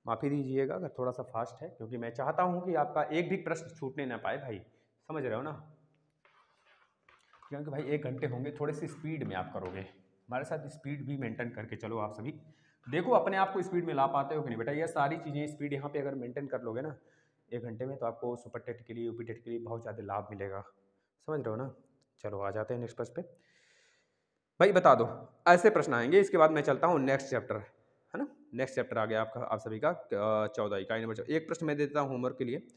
माफ़ी दीजिएगा अगर थोड़ा सा फास्ट है, क्योंकि मैं चाहता हूं कि आपका एक भी प्रश्न छूटने ना पाए भाई, समझ रहे हो ना, क्योंकि भाई 1 घंटे होंगे, थोड़ी सी स्पीड में आप करोगे हमारे साथ स्पीड भी मेंटेन करके चलो आप सभी। देखो अपने आप को स्पीड में ला पाते हो कि नहीं बेटा। ये सारी चीज़ें स्पीड यहाँ पे अगर मेंटेन कर लोगे ना 1 घंटे में, तो आपको सुपर टेट के लिए, यूपी टेट के लिए बहुत ज़्यादा लाभ मिलेगा। समझ रहे हो ना। चलो आ जाते हैं नेक्स्ट प्रश्न पे। भाई बता दो, ऐसे प्रश्न आएंगे। इसके बाद मैं चलता हूँ नेक्स्ट चैप्टर, है ना। नेक्स्ट चैप्टर आ गया आपका, आप सभी का 14 इकाई नंबर 14। एक प्रश्न मैं देता हूँ होमवर्क के लिए।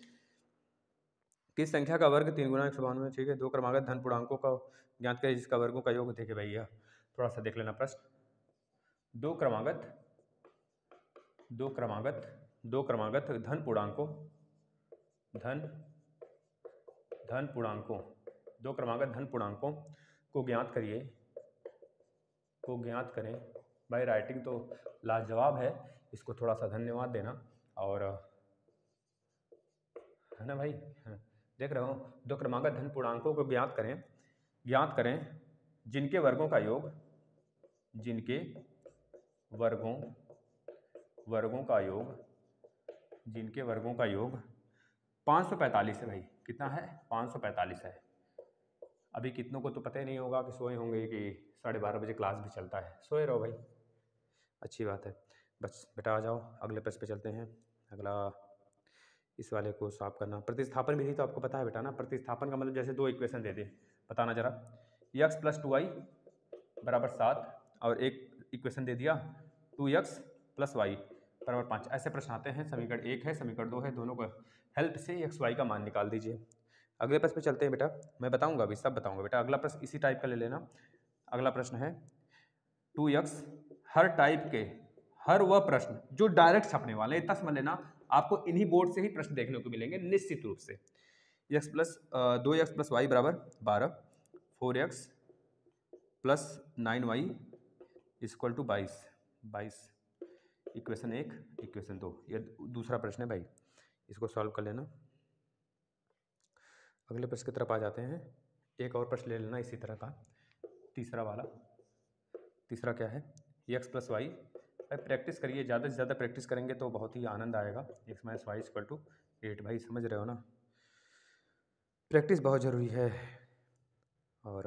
किस संख्या का वर्ग 3 गुना 192, ठीक है। 2 क्रमागत धन पूर्णांकों का ज्ञात करें जिसका वर्गों का योग। देखे भैया थोड़ा सा देख लेना प्रश्न। दो क्रमागत धन पूर्णांकों दो क्रमागत धन पूर्णांकों को ज्ञात करें। भाई राइटिंग तो लाजवाब है, इसको थोड़ा सा धन्यवाद देना। और है ना भाई, देख रहे हो। दो क्रमागत धन पूर्णांकों को ज्ञात करें जिनके वर्गों का योग 545 है भाई। कितना है? 545 है। अभी कितनों को तो पता ही नहीं होगा कि सोए होंगे कि 12:30 बजे क्लास भी चलता है। सोए रहो भाई, अच्छी बात है। बस बेटा आ जाओ, अगले प्रश्न पे चलते हैं। अगला इस वाले को सॉल्व करना। प्रतिस्थापन विधि तो आपको पता है बेटा ना। प्रतिस्थापन का मतलब जैसे दो इक्वेशन दे दे, बताना जरा। x + 2y = 7 और एक इक्वेशन दे दिया 2x + y = 5। ऐसे प्रश्न आते हैं। समीकरण 1 है, समीकरण 2 है, दोनों को हेल्प से x y का मान निकाल दीजिए। अगले प्रश्न पे चलते हैं बेटा, मैं बताऊंगा अभी, सब बताऊंगा बेटा। अगला प्रश्न इसी टाइप का ले लेना। अगला प्रश्न है 2x। हर टाइप के हर वह प्रश्न जो डायरेक्ट छपने वाले, इतना समझ लेना। आपको इन्हीं बोर्ड से ही प्रश्न देखने को मिलेंगे निश्चित रूप से। 2x + y = 12, 4x + 9y = 22। Equation 1, equation 2, ये दूसरा प्रश्न है भाई, इसको सॉल्व कर लेना। अगले प्रश्न की तरफ आ जाते हैं। एक और प्रश्न ले लेना इसी तरह का, तीसरा वाला। तीसरा क्या है? x + y। प्रैक्टिस करिए, ज़्यादा से ज़्यादा प्रैक्टिस करेंगे तो बहुत ही आनंद आएगा। x - y = 8 भाई, समझ रहे हो ना। प्रैक्टिस बहुत ज़रूरी है और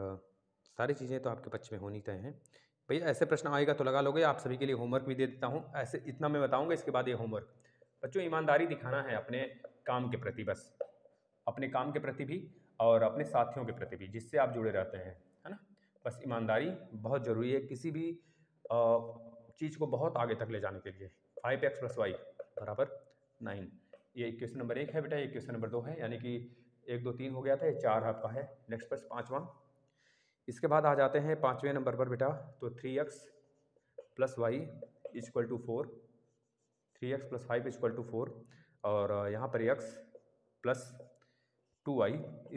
सारी चीज़ें तो आपके पक्ष में होनी तय हैं भैया। ऐसे प्रश्न आएगा तो लगा लोगे। आप सभी के लिए होमवर्क भी दे देता हूँ। ऐसे इतना मैं बताऊँगा, इसके बाद ये होमवर्क। बच्चों ईमानदारी दिखाना है अपने काम के प्रति, बस अपने काम के प्रति भी और अपने साथियों के प्रति भी जिससे आप जुड़े रहते हैं, है ना। बस ईमानदारी बहुत ज़रूरी है किसी भी चीज़ को बहुत आगे तक ले जाने के लिए। 5x + y = 9, ये इक्वेशन नंबर 1 है बेटा। ये इक्वेशन नंबर 2 है, यानी कि 1 2 3 हो गया था, ये 4 आपका है। नेक्स्ट प्रश्न 5वां। इसके बाद आ जाते हैं 5वें नंबर पर बेटा। तो 3x + y = 4, 3x + 5 = 4 और यहाँ पर x + 2y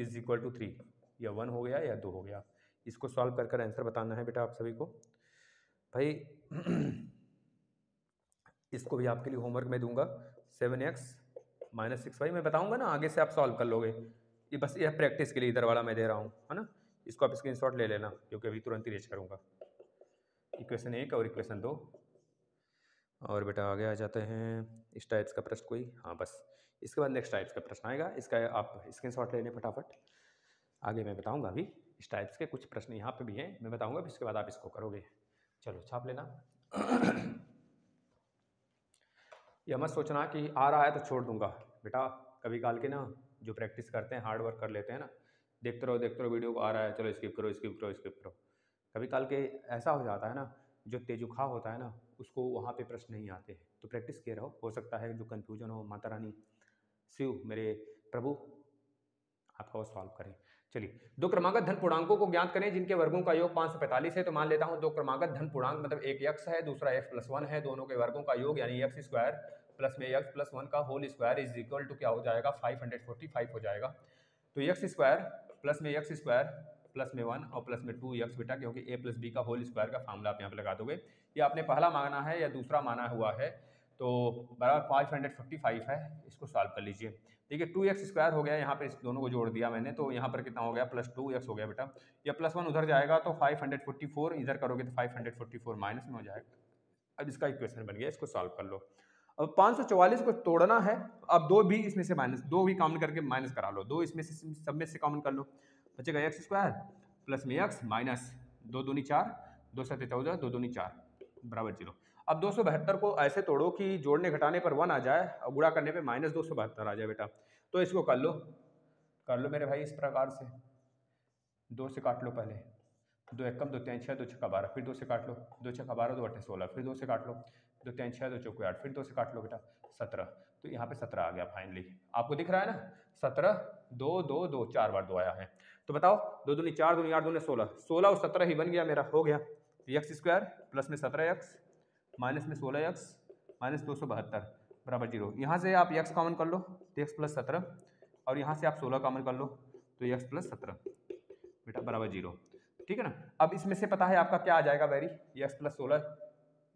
= 3। या 1 हो गया या 2 हो गया। इसको सॉल्व कर आंसर बताना है बेटा आप सभी को भाई। इसको भी आपके लिए होमवर्क में दूंगा। 7x - 6y मैं बताऊंगा ना, आगे से आप सॉल्व कर लोगे। ये बस यह प्रैक्टिस के लिए इधर वाला मैं दे रहा हूँ, है ना। इसको आप स्क्रीनशॉट ले लेना क्योंकि अभी तुरंत ही रेज करूँगा। इक्वेशन 1 और इक्वेशन 2 और बेटा आगे आ जाते हैं। इस टाइप्स का प्रश्न कोई, हाँ बस इसके बाद नेक्स्ट टाइप्स का प्रश्न आएगा। इसका आप स्क्रीनशॉट ले लें फटाफट। आगे मैं बताऊंगा अभी इस टाइप्स के कुछ प्रश्न यहाँ पे भी हैं, मैं बताऊंगा, फिर इसके बाद आप इसको करोगे। चलो छाप लेना। यह मत सोचना कि आ रहा है तो छोड़ दूंगा बेटा। कभी काल के ना जो प्रैक्टिस करते हैं, हार्ड वर्क कर लेते हैं ना, देखते रहो वीडियो को आ रहा है, चलो स्किप करो। कभी काल के ऐसा हो जाता है ना, जो तेजुखा होता है ना उसको वहाँ पे प्रश्न नहीं आते हैं। तो प्रैक्टिस किए रहो, हो सकता है जो कन्फ्यूजन हो माता रानी शिव मेरे प्रभु आपका वो सॉल्व करें। चलिए, दो क्रमागत धन पूर्णांकों को ज्ञात करें जिनके वर्गों का योग 545 है। तो मान लेता हूं दो क्रमागत धन पूर्णांक मतलब एक x है, दूसरा x + 1 है, दोनों के वर्गों का योग यानी x² प्लस में x + 1 का होल स्क्वायर = क्या हो जाएगा? 545 हो जाएगा। तो x² प्लस में x² प्लस में 1 और प्लस में 2x बेटा, क्योंकि a + b का होल स्क्वायर का फार्मूला आप यहाँ पे लगा दोगे। ये आपने पहला माना है या दूसरा माना हुआ है, तो बराबर 545 है। इसको सॉल्व कर लीजिए। देखिए 2x² हो गया, यहाँ पे इस दोनों को जोड़ दिया मैंने, तो यहाँ पर कितना हो गया? +2x हो गया बेटा। या +1 उधर जाएगा तो 544 इधर करोगे तो 544 माइनस में हो जाएगा। अब इसका इक्वेशन बन गया, इसको सॉल्व कर लो। अब 544 को तोड़ना है। अब दो भी इसमें से माइनस, दो भी कॉमन करके माइनस करा लो। दो इसमें से सब में से कॉमन कर लो, बचेगा x² प्लस में x माइनस 2 दूनी 4, 2 7 14, 2 दूनी 4 बराबर 0। अब 272 को ऐसे तोड़ो कि जोड़ने घटाने पर 1 आ जाए और गुणा करने पे -272 आ जाए बेटा। तो इसको कर लो मेरे भाई इस प्रकार से, 2 से काट लो पहले, 2 एकम 2 3 6 2 6 12, फिर 2 से काट लो, 2 6 12 2 8 16, फिर 2 से काट लो, 2 3 6 2 4 8, फिर 2 से काट लो बेटा 17। तो यहाँ पे 17 आ गया फाइनली, आपको दिख रहा है ना 17, 2 2 2 4 बार 2 आया है। तो बताओ 2 दूनी 4 दूनी 8 दूनी 16, 16 और 17 ही बन गया मेरा, हो गया। एक्स स्क्वायर प्लस में 17x माइनस में 16x माइनस 272 बराबर 0। यहाँ से आप x कॉमन कर लो तो x प्लस 17, और यहाँ से आप 16 कॉमन कर लो तो x प्लस 17 बेटा बराबर 0। ठीक है ना। अब इसमें से पता है आपका क्या आ जाएगा very, x plus 16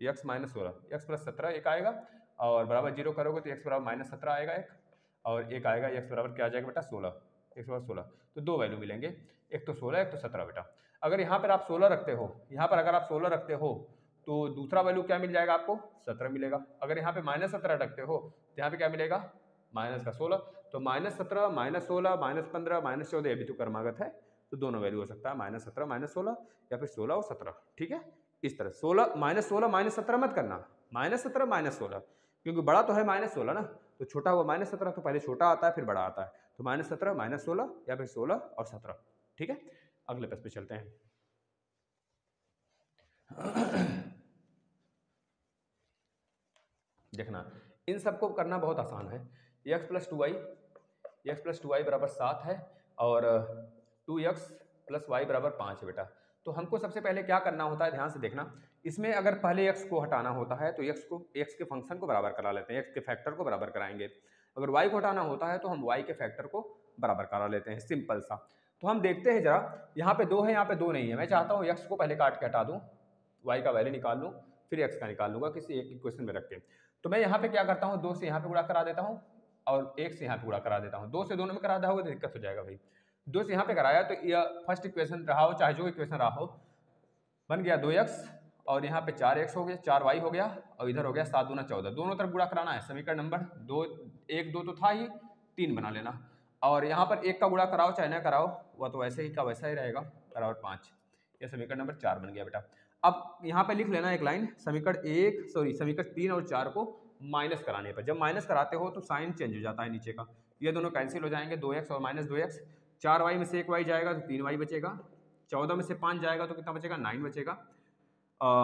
x minus 16, x plus 17 एक आएगा, और बराबर 0 करोगे तो x बराबर माइनस 17 आएगा एक, और एक आएगा x बराबर क्या आ जाएगा बेटा 16, x बराबर 16। तो दो वैल्यू मिलेंगे, एक तो 16 एक तो 17 बेटा। अगर यहाँ पर आप 16 रखते हो, यहाँ पर अगर आप 16 रखते हो तो दूसरा वैल्यू क्या मिल जाएगा आपको 17 मिलेगा। अगर यहाँ पे -17 रखते हो तो यहाँ पे क्या मिलेगा माइनस का 16। तो -17 -16 -15 -14 ये भी तो क्रमागत है, तो दोनों वैल्यू हो सकता है -17 -16 या फिर 16 और 17। ठीक है, इस तरह 16 -17 मत करना, -17 -16, क्योंकि बड़ा तो है -16 ना, तो छोटा हुआ -17 तो पहले छोटा आता है फिर बड़ा आता है। तो -17 -16 या फिर 16 और 17। ठीक है, अगले पेज पे चलते हैं। देखना इन सबको करना बहुत आसान है। x प्लस 2y बराबर 7 है, और 2x प्लस वाई बराबर 5 है बेटा। तो हमको सबसे पहले क्या करना होता है, ध्यान से देखना, इसमें अगर पहले x को हटाना होता है तो x के फंक्शन को बराबर करा लेते हैं, x के फैक्टर को बराबर कराएंगे। अगर y को हटाना होता है तो हम y के फैक्टर को बराबर करा लेते हैं, सिंपल सा। तो हम देखते हैं जरा, यहाँ पे 2 है यहाँ पे 2 नहीं है, मैं चाहता हूँ x को पहले काट के हटा दूँ, y का वैल्यू निकाल लूँ, फिर x का निकाल लूँगा किसी एक इक्वेशन में रख के। तो मैं यहाँ पे क्या करता हूँ, 2 से यहाँ पे गुणा करा देता हूँ और 1 से यहाँ पे गुणा करा देता हूँ। 2 से दोनों में करा दिया होगा तो दिक्कत हो जाएगा भाई। 2 से यहाँ पे कराया तो यह फर्स्ट इक्वेशन रहा हो, चाहे जो इक्वेशन रहा हो, बन गया 2x, और यहाँ पे 4x हो गया, 4y हो गया, और इधर हो गया 7 दूना 14। दोनों तरफ गुणा कराना है, समीकरण नंबर 2 1 2 तो था ही, 3 बना लेना। और यहाँ पर 1 का गुणा कराओ चाहे ना कराओ, वह तो वैसे ही का वैसा ही रहेगा, बराबर 5। यह समीकरण नंबर 4 बन गया बेटा। अब यहाँ पे लिख लेना एक लाइन, समीकरण 3 और 4 को माइनस कराने पर, जब माइनस कराते हो तो साइन चेंज हो जाता है नीचे का, ये दोनों कैंसिल हो जाएंगे, 2x और -2x, 4y में से 1y जाएगा तो 3y बचेगा, 14 में से 5 जाएगा तो कितना बचेगा 9 बचेगा।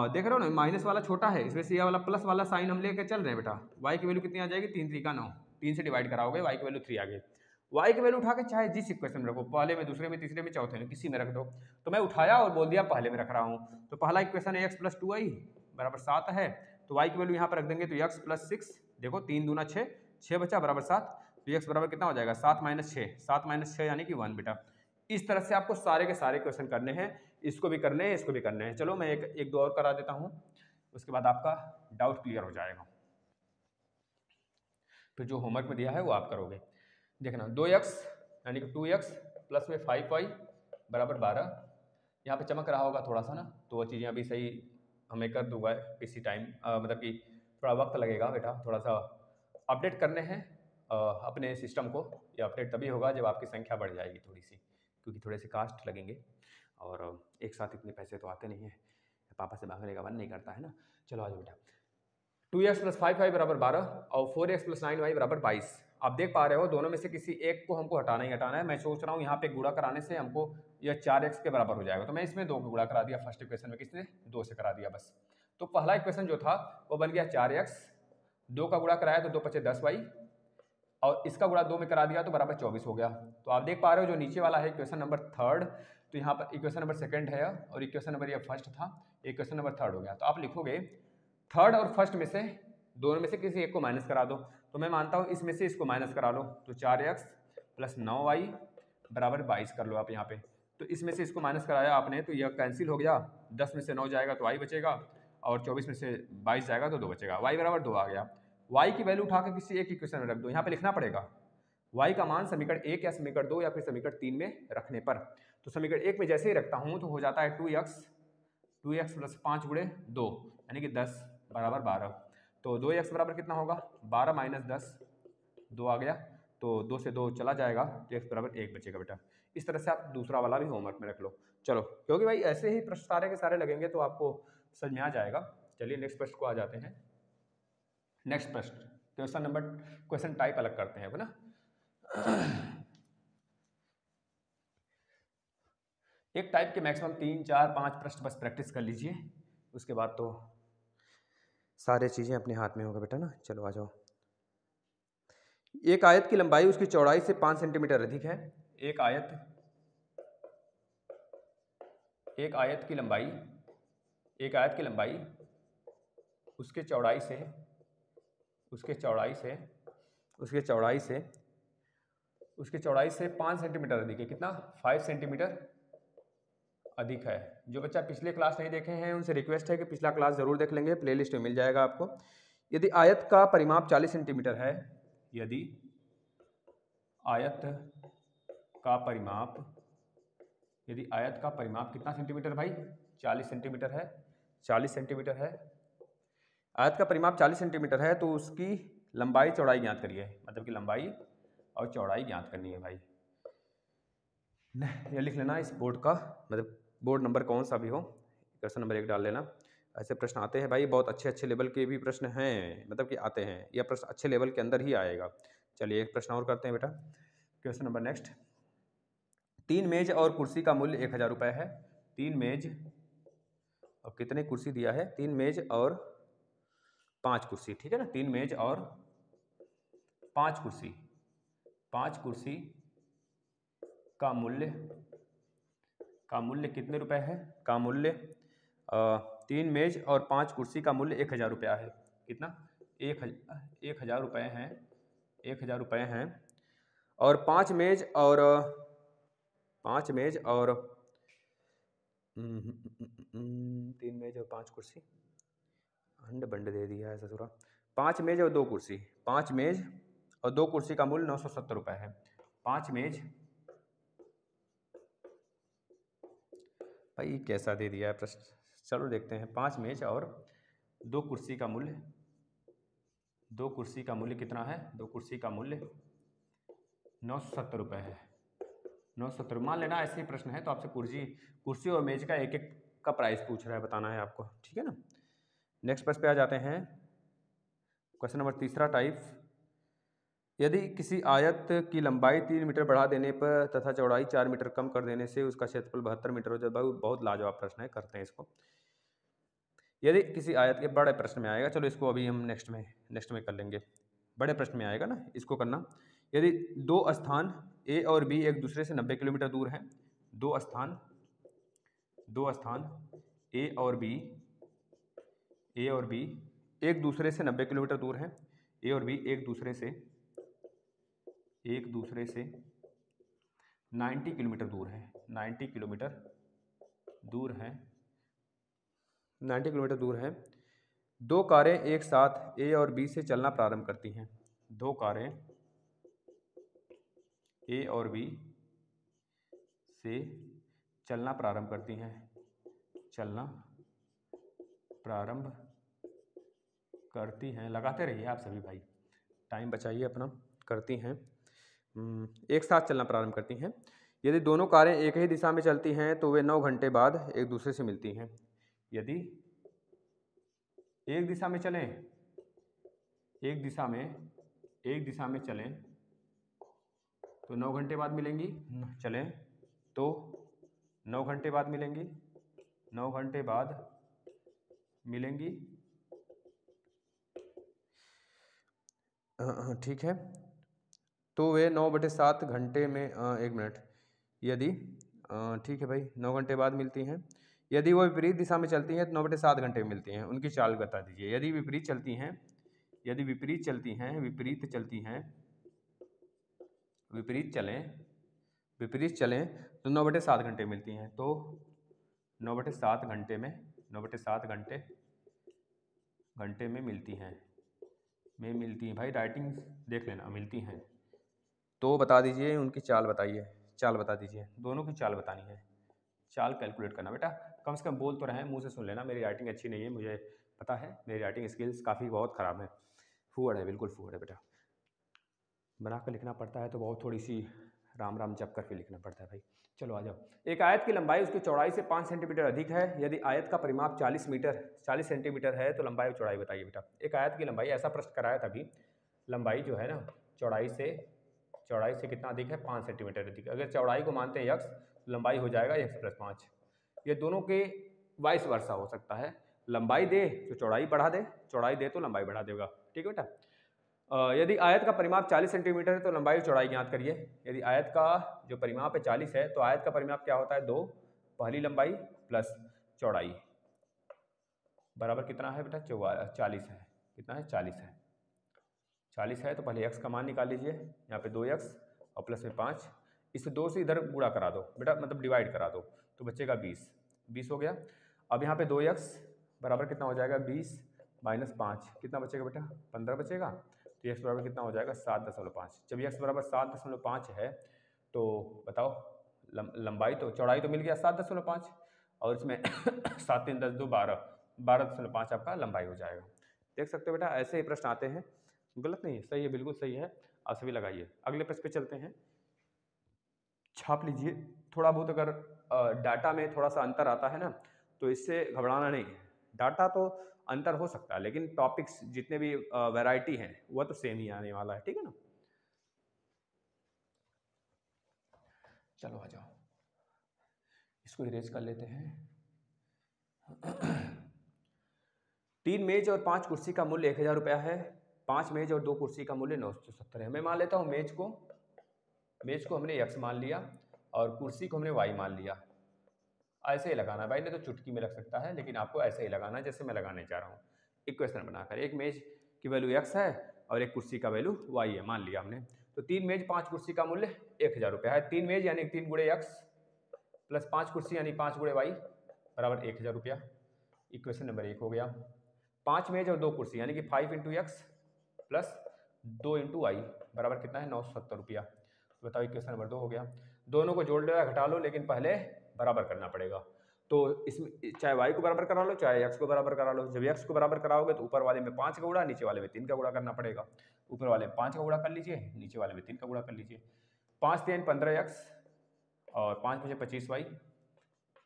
देख रहे हो ना, माइनस वाला छोटा है, इसमें से ये वाला प्लस वाला साइन हम लेके चल रहे हैं बेटा। y की वैल्यू कितनी आ जाएगी 3 3 का 9, 3 से डिवाइड कराओगे y की वैल्यू 3 आ गई। y की वैल्यू उठा के चाहे जिस इक्वेशन में रखो, पहले में, दूसरे में, तीसरे में, चौथे में, किसी में रख दो। तो मैं उठाया और बोल दिया पहले में रख रहा हूँ। तो पहला इक्वेशन है x प्लस 2y बराबर 7 है, तो y की वैल्यू यहाँ पर रख देंगे तो x प्लस 6, देखो 3 दूना 6, 6 बचा बराबर 7, तो x बराबर कितना हो जाएगा 7 - 6, 7 - 6 यानी कि 1 बेटा। इस तरह से आपको सारे के सारे क्वेश्चन करने हैं, इसको भी करने हैं, इसको भी करने हैं। चलो मैं एक दो और करा देता हूँ, उसके बाद आपका डाउट क्लियर हो जाएगा, फिर जो होमवर्क में दिया है वो आप करोगे। देखना 2x यानी कि 2x प्लस में 5y बराबर 12, यहाँ पे चमक रहा होगा थोड़ा सा ना, तो वो चीज़ें अभी सही हमें कर दूंगा किसी टाइम, मतलब कि थोड़ा वक्त लगेगा बेटा, थोड़ा सा अपडेट करने हैं अपने सिस्टम को। ये अपडेट तभी होगा जब आपकी संख्या बढ़ जाएगी थोड़ी सी, क्योंकि थोड़े से कास्ट लगेंगे और एक साथ इतने पैसे तो आते नहीं हैं, पापा से मांगने का मन नहीं करता है ना। चलो आ जाओ बेटा, 2x प्लस 5y बराबर 12 और 4x प्लस 9y बराबर 22। आप देख पा रहे हो दोनों में से किसी एक को हमको हटाना ही हटाना है। मैं सोच रहा हूँ यहाँ पे गुणा कराने से हमको यह 4x के बराबर हो जाएगा, तो मैं इसमें 2 को गुणा करा दिया, फर्स्ट इक्वेशन में किसने 2 से करा दिया बस। तो पहला इक्वेशन जो था वो बन गया 4x, 2 का गुणा कराया तो 2 × 5 = 10y, और इसका गुणा 2 में करा दिया तो बराबर 24 हो गया। तो आप देख पा रहे हो जो नीचे वाला है इक्वेशन नंबर 3, तो यहाँ पर इक्वेशन नंबर 2 है और इक्वेशन नंबर ये फर्स्ट था, इक्वेशन नंबर 3 हो गया। तो आप लिखोगे 3rd और फर्स्ट में से दोनों में से किसी एक को माइनस करा दो, तो मैं मानता हूँ इसमें से इसको माइनस करा लो, तो 4x प्लस 9y बराबर 22 कर लो आप यहाँ पे। तो इसमें से इसको माइनस कराया आपने तो यह कैंसिल हो गया, 10 में से 9 जाएगा तो y बचेगा, और 24 में से 22 जाएगा तो 2 बचेगा, y बराबर 2 आ गया। y की वैल्यू उठा के किसी एक इक्वेशन में रख दो, यहाँ पे लिखना पड़ेगा y का मान समीकरण 1 या समीकरण 2 या फिर समीकरण 3 में रखने पर। तो समीकरण 1 में जैसे ही रखता हूँ तो हो जाता है 2x प्लस 5 × 2 यानी कि 10 बराबर 12। तो 2x बराबर कितना होगा 12 - 10, 2 आ गया, तो 2 से 2 चला जाएगा तो x बराबर 1 बचेगा बेटा। इस तरह से आप दूसरा वाला भी होमवर्क में रख लो। चलो, क्योंकि भाई ऐसे ही प्रश्न सारे के सारे लगेंगे तो आपको समझ में आ जाएगा। चलिए नेक्स्ट प्रश्न को आ जाते हैं। नेक्स्ट प्रश्न क्वेश्चन टाइप अलग करते हैं ना। एक टाइप के मैक्सिमम 3, 4, 5 प्रश्न बस प्रैक्टिस कर लीजिए, उसके बाद तो सारे चीज़ें अपने हाथ में होगा बेटा ना। चलो आ जाओ। एक आयत की लंबाई उसकी चौड़ाई से 5 सेंटीमीटर अधिक है। एक आयत की लंबाई उसके चौड़ाई से 5 सेंटीमीटर अधिक है। कितना? 5 सेंटीमीटर अधिक है। जो बच्चा पिछले क्लास नहीं देखे हैं उनसे रिक्वेस्ट है कि पिछला क्लास जरूर देख लेंगे, प्लेलिस्ट में मिल जाएगा आपको। यदि आयत का परिमाप 40 सेंटीमीटर है, यदि आयत का परिमाप कितना सेंटीमीटर भाई? 40 सेंटीमीटर है। 40 सेंटीमीटर है। आयत का परिमाप 40 सेंटीमीटर है तो उसकी लंबाई चौड़ाई ज्ञात करिए। मतलब कि लंबाई और चौड़ाई ज्ञात करनी है भाई। ये लिख लेना इस बोर्ड का, मतलब बोर्ड नंबर कौन सा भी हो, क्वेश्चन नंबर 1 डाल लेना। ऐसे प्रश्न आते हैं भाई, बहुत अच्छे लेवल के भी प्रश्न हैं, मतलब कि आते हैं। यह प्रश्न अच्छे लेवल के अंदर ही आएगा। चलिए एक प्रश्न और करते हैं बेटा। Question number next. 3 मेज और कुर्सी का मूल्य 1000 रुपये है। 3 मेज और कितने कुर्सी दिया है? 3 मेज और 5 कुर्सी, ठीक है ना। 3 मेज और 5 कुर्सी। 5 कुर्सी का मूल्य कितने रुपए है? का मूल्य 3 मेज और 5 कुर्सी का मूल्य 1000 रुपया है। कितना? 1000 रुपये हैं। 1000 रुपये हैं। और 5 मेज और 3 मेज और 5 कुर्सी, अंड बंड दे दिया है ससुरा। 5 मेज और 2 कुर्सी। 5 मेज और 2 कुर्सी का मूल्य 970 रुपये है। 5 मेज, भाई कैसा दे दिया है प्रश्न, चलो देखते हैं। 5 मेज और 2 कुर्सी का मूल्य कितना है? 2 कुर्सी का मूल्य 970 रुपये है। 970 मान लेना। ऐसे ही प्रश्न है तो आपसे कुर्सी और मेज का एक एक का प्राइस पूछ रहा है, बताना है आपको, ठीक है ना। नेक्स्ट प्रश्न पे आ जाते हैं। क्वेश्चन नंबर तीसरा टाइप। यदि किसी आयत की लंबाई 3 मीटर बढ़ा देने पर तथा चौड़ाई 4 मीटर कम कर देने से उसका क्षेत्रफल 72 मीटर हो जाए। बहुत लाजवाब प्रश्न है, करते हैं इसको। यदि किसी आयत के बड़े प्रश्न में आएगा, चलो इसको अभी हम नेक्स्ट में कर लेंगे। बड़े प्रश्न में आएगा ना, इसको करना। यदि 2 स्थान ए और बी एक दूसरे से 90 किलोमीटर दूर हैं। 2 स्थान ए और बी एक दूसरे से 90 किलोमीटर दूर हैं। ए और बी एक दूसरे से 90 किलोमीटर दूर है। 90 किलोमीटर दूर है। 90 किलोमीटर दूर है। 2 कारें एक साथ ए और बी से चलना प्रारंभ करती हैं। 2 कारें ए और बी से चलना प्रारंभ करती हैं। लगाते रहिए आप सभी भाई, टाइम बचाइए अपना। करती हैं, एक साथ चलना प्रारंभ करती हैं। यदि दोनों कारें एक ही दिशा में चलती हैं तो वे 9 घंटे बाद एक दूसरे से मिलती हैं। यदि एक दिशा में चलें तो 9 घंटे बाद मिलेंगी। चलें तो 9 घंटे बाद मिलेंगी। 9 घंटे बाद मिलेंगी, ठीक है। तो वे 9/7 घंटे में 1 मिनट, यदि ठीक है भाई 9 घंटे बाद मिलती हैं। यदि वो विपरीत दिशा में चलती हैं तो 9/7 घंटे में मिलती हैं। उनकी चाल बता दीजिए। यदि विपरीत चलती हैं विपरीत चलें तो 9/7 घंटे मिलती हैं। तो 9/7 घंटे में 9/7 घंटे में मिलती हैं भाई। राइटिंग देख लेना, मिलती हैं। तो बता दीजिए उनकी चाल बताइए। चाल बता दीजिए, दोनों की चाल बतानी है। चाल कैलकुलेट करना बेटा। कम से कम बोल तो रहे हैं, मुंह से सुन लेना। मेरी राइटिंग अच्छी नहीं है, मुझे पता है। मेरी राइटिंग स्किल्स काफ़ी बहुत ख़राब है, फूहड़ है, बिल्कुल फूहड़ है बेटा। बना कर लिखना पड़ता है तो बहुत थोड़ी सी राम राम जप करके लिखना पड़ता है भाई। चलो आ जाओ। एक आयत की लंबाई उसकी चौड़ाई से 5 सेंटीमीटर अधिक है। यदि आयत का परिमाप 40 सेंटीमीटर है तो लंबाई और चौड़ाई बताइए बेटा। एक आयत की लंबाई, ऐसा प्रश्न कराया था अभी, लंबाई जो है ना चौड़ाई से कितना अधिक है, 5 सेंटीमीटर अधिक। अगर चौड़ाई को मानते हैं x, लंबाई हो जाएगा x + 5। ये दोनों के वाइस वर्सा हो सकता है, लंबाई दे तो चौड़ाई बढ़ा दे, चौड़ाई दे तो लंबाई बढ़ा देगा। ठीक है बेटा। यदि आयत का परिमाप 40 सेंटीमीटर है तो लंबाई और चौड़ाई ज्ञात करिए। यदि आयत का जो परिमाप है 40 है तो आयत का परिमाप क्या होता है, 2 पहली लंबाई प्लस चौड़ाई बराबर कितना है बेटा, 40 है। कितना है, 40 है। 40 है तो पहले x का मान निकाल लीजिए, यहाँ पे 2x और प्लस में 5, इसे 2 से इधर गुणा करा दो बेटा, मतलब डिवाइड करा दो तो बचेगा 20 हो गया। अब यहाँ पे 2x बराबर कितना हो जाएगा, 20 माइनस 5 कितना बचेगा बेटा, 15 बचेगा। तो x बराबर कितना हो जाएगा, 7.5। जब x बराबर 7.5 है तो बताओ लंबाई तो, चौड़ाई तो मिल गया 7.5 और इसमें 7 3 10 2 12.5 आपका लंबाई हो जाएगा। देख सकते हो बेटा, ऐसे ही प्रश्न आते हैं। गलत नहीं है, सही है, बिल्कुल सही है। आप सभी लगाइए। अगले प्रश्न पे चलते हैं, छाप लीजिए। थोड़ा बहुत अगर डाटा में थोड़ा सा अंतर आता है ना तो इससे घबराना नहीं है। डाटा तो अंतर हो सकता है लेकिन टॉपिक्स जितने भी वैरायटी हैं वह तो सेम ही आने वाला है। ठीक है ना। चलो आ जाओ, इसको इरेज कर लेते हैं। 3 मेज और 5 कुर्सी का मूल्य 1000 रुपया है। 5 मेज और 2 कुर्सी का मूल्य 970 है। मैं मान लेता हूँ मेज को हमने x मान लिया और कुर्सी को हमने y मान लिया। ऐसे ही लगाना भाई, नहीं तो चुटकी में लग सकता है, लेकिन आपको ऐसे ही लगाना जैसे मैं लगाने जा रहा हूँ। इक्वेशन बनाकर, एक मेज की वैल्यू x है और एक कुर्सी का वैल्यू y है, मान लिया हमने। तो 3 मेज 5 कुर्सी का मूल्य 1000 रुपया है। 3 मेज यानी 3 गुणे x प्लस 5 कुर्सी यानी 5 गुणे y बराबर 1000 रुपया। इक्वेशन नंबर 1 हो गया। 5 मेज और 2 कुर्सी यानी कि 5 into x plus 2 into y बराबर कितना है, 970 रुपया। तो बताओ इक्वेशन नंबर 2 हो गया। दोनों को जोड़ लो या घटा लो, लेकिन पहले बराबर करना पड़ेगा। तो इसमें चाहे y को बराबर करा लो चाहे x को बराबर करा लो। जब x को बराबर कराओगे तो ऊपर वाले में 5 का गुणा, नीचे वाले में 3 का गुणा करना पड़ेगा। ऊपर वाले में 5 का गुणा कर लीजिए, नीचे वाले में 3 का गुणा कर लीजिए। 5 3 15x और 5 5 25y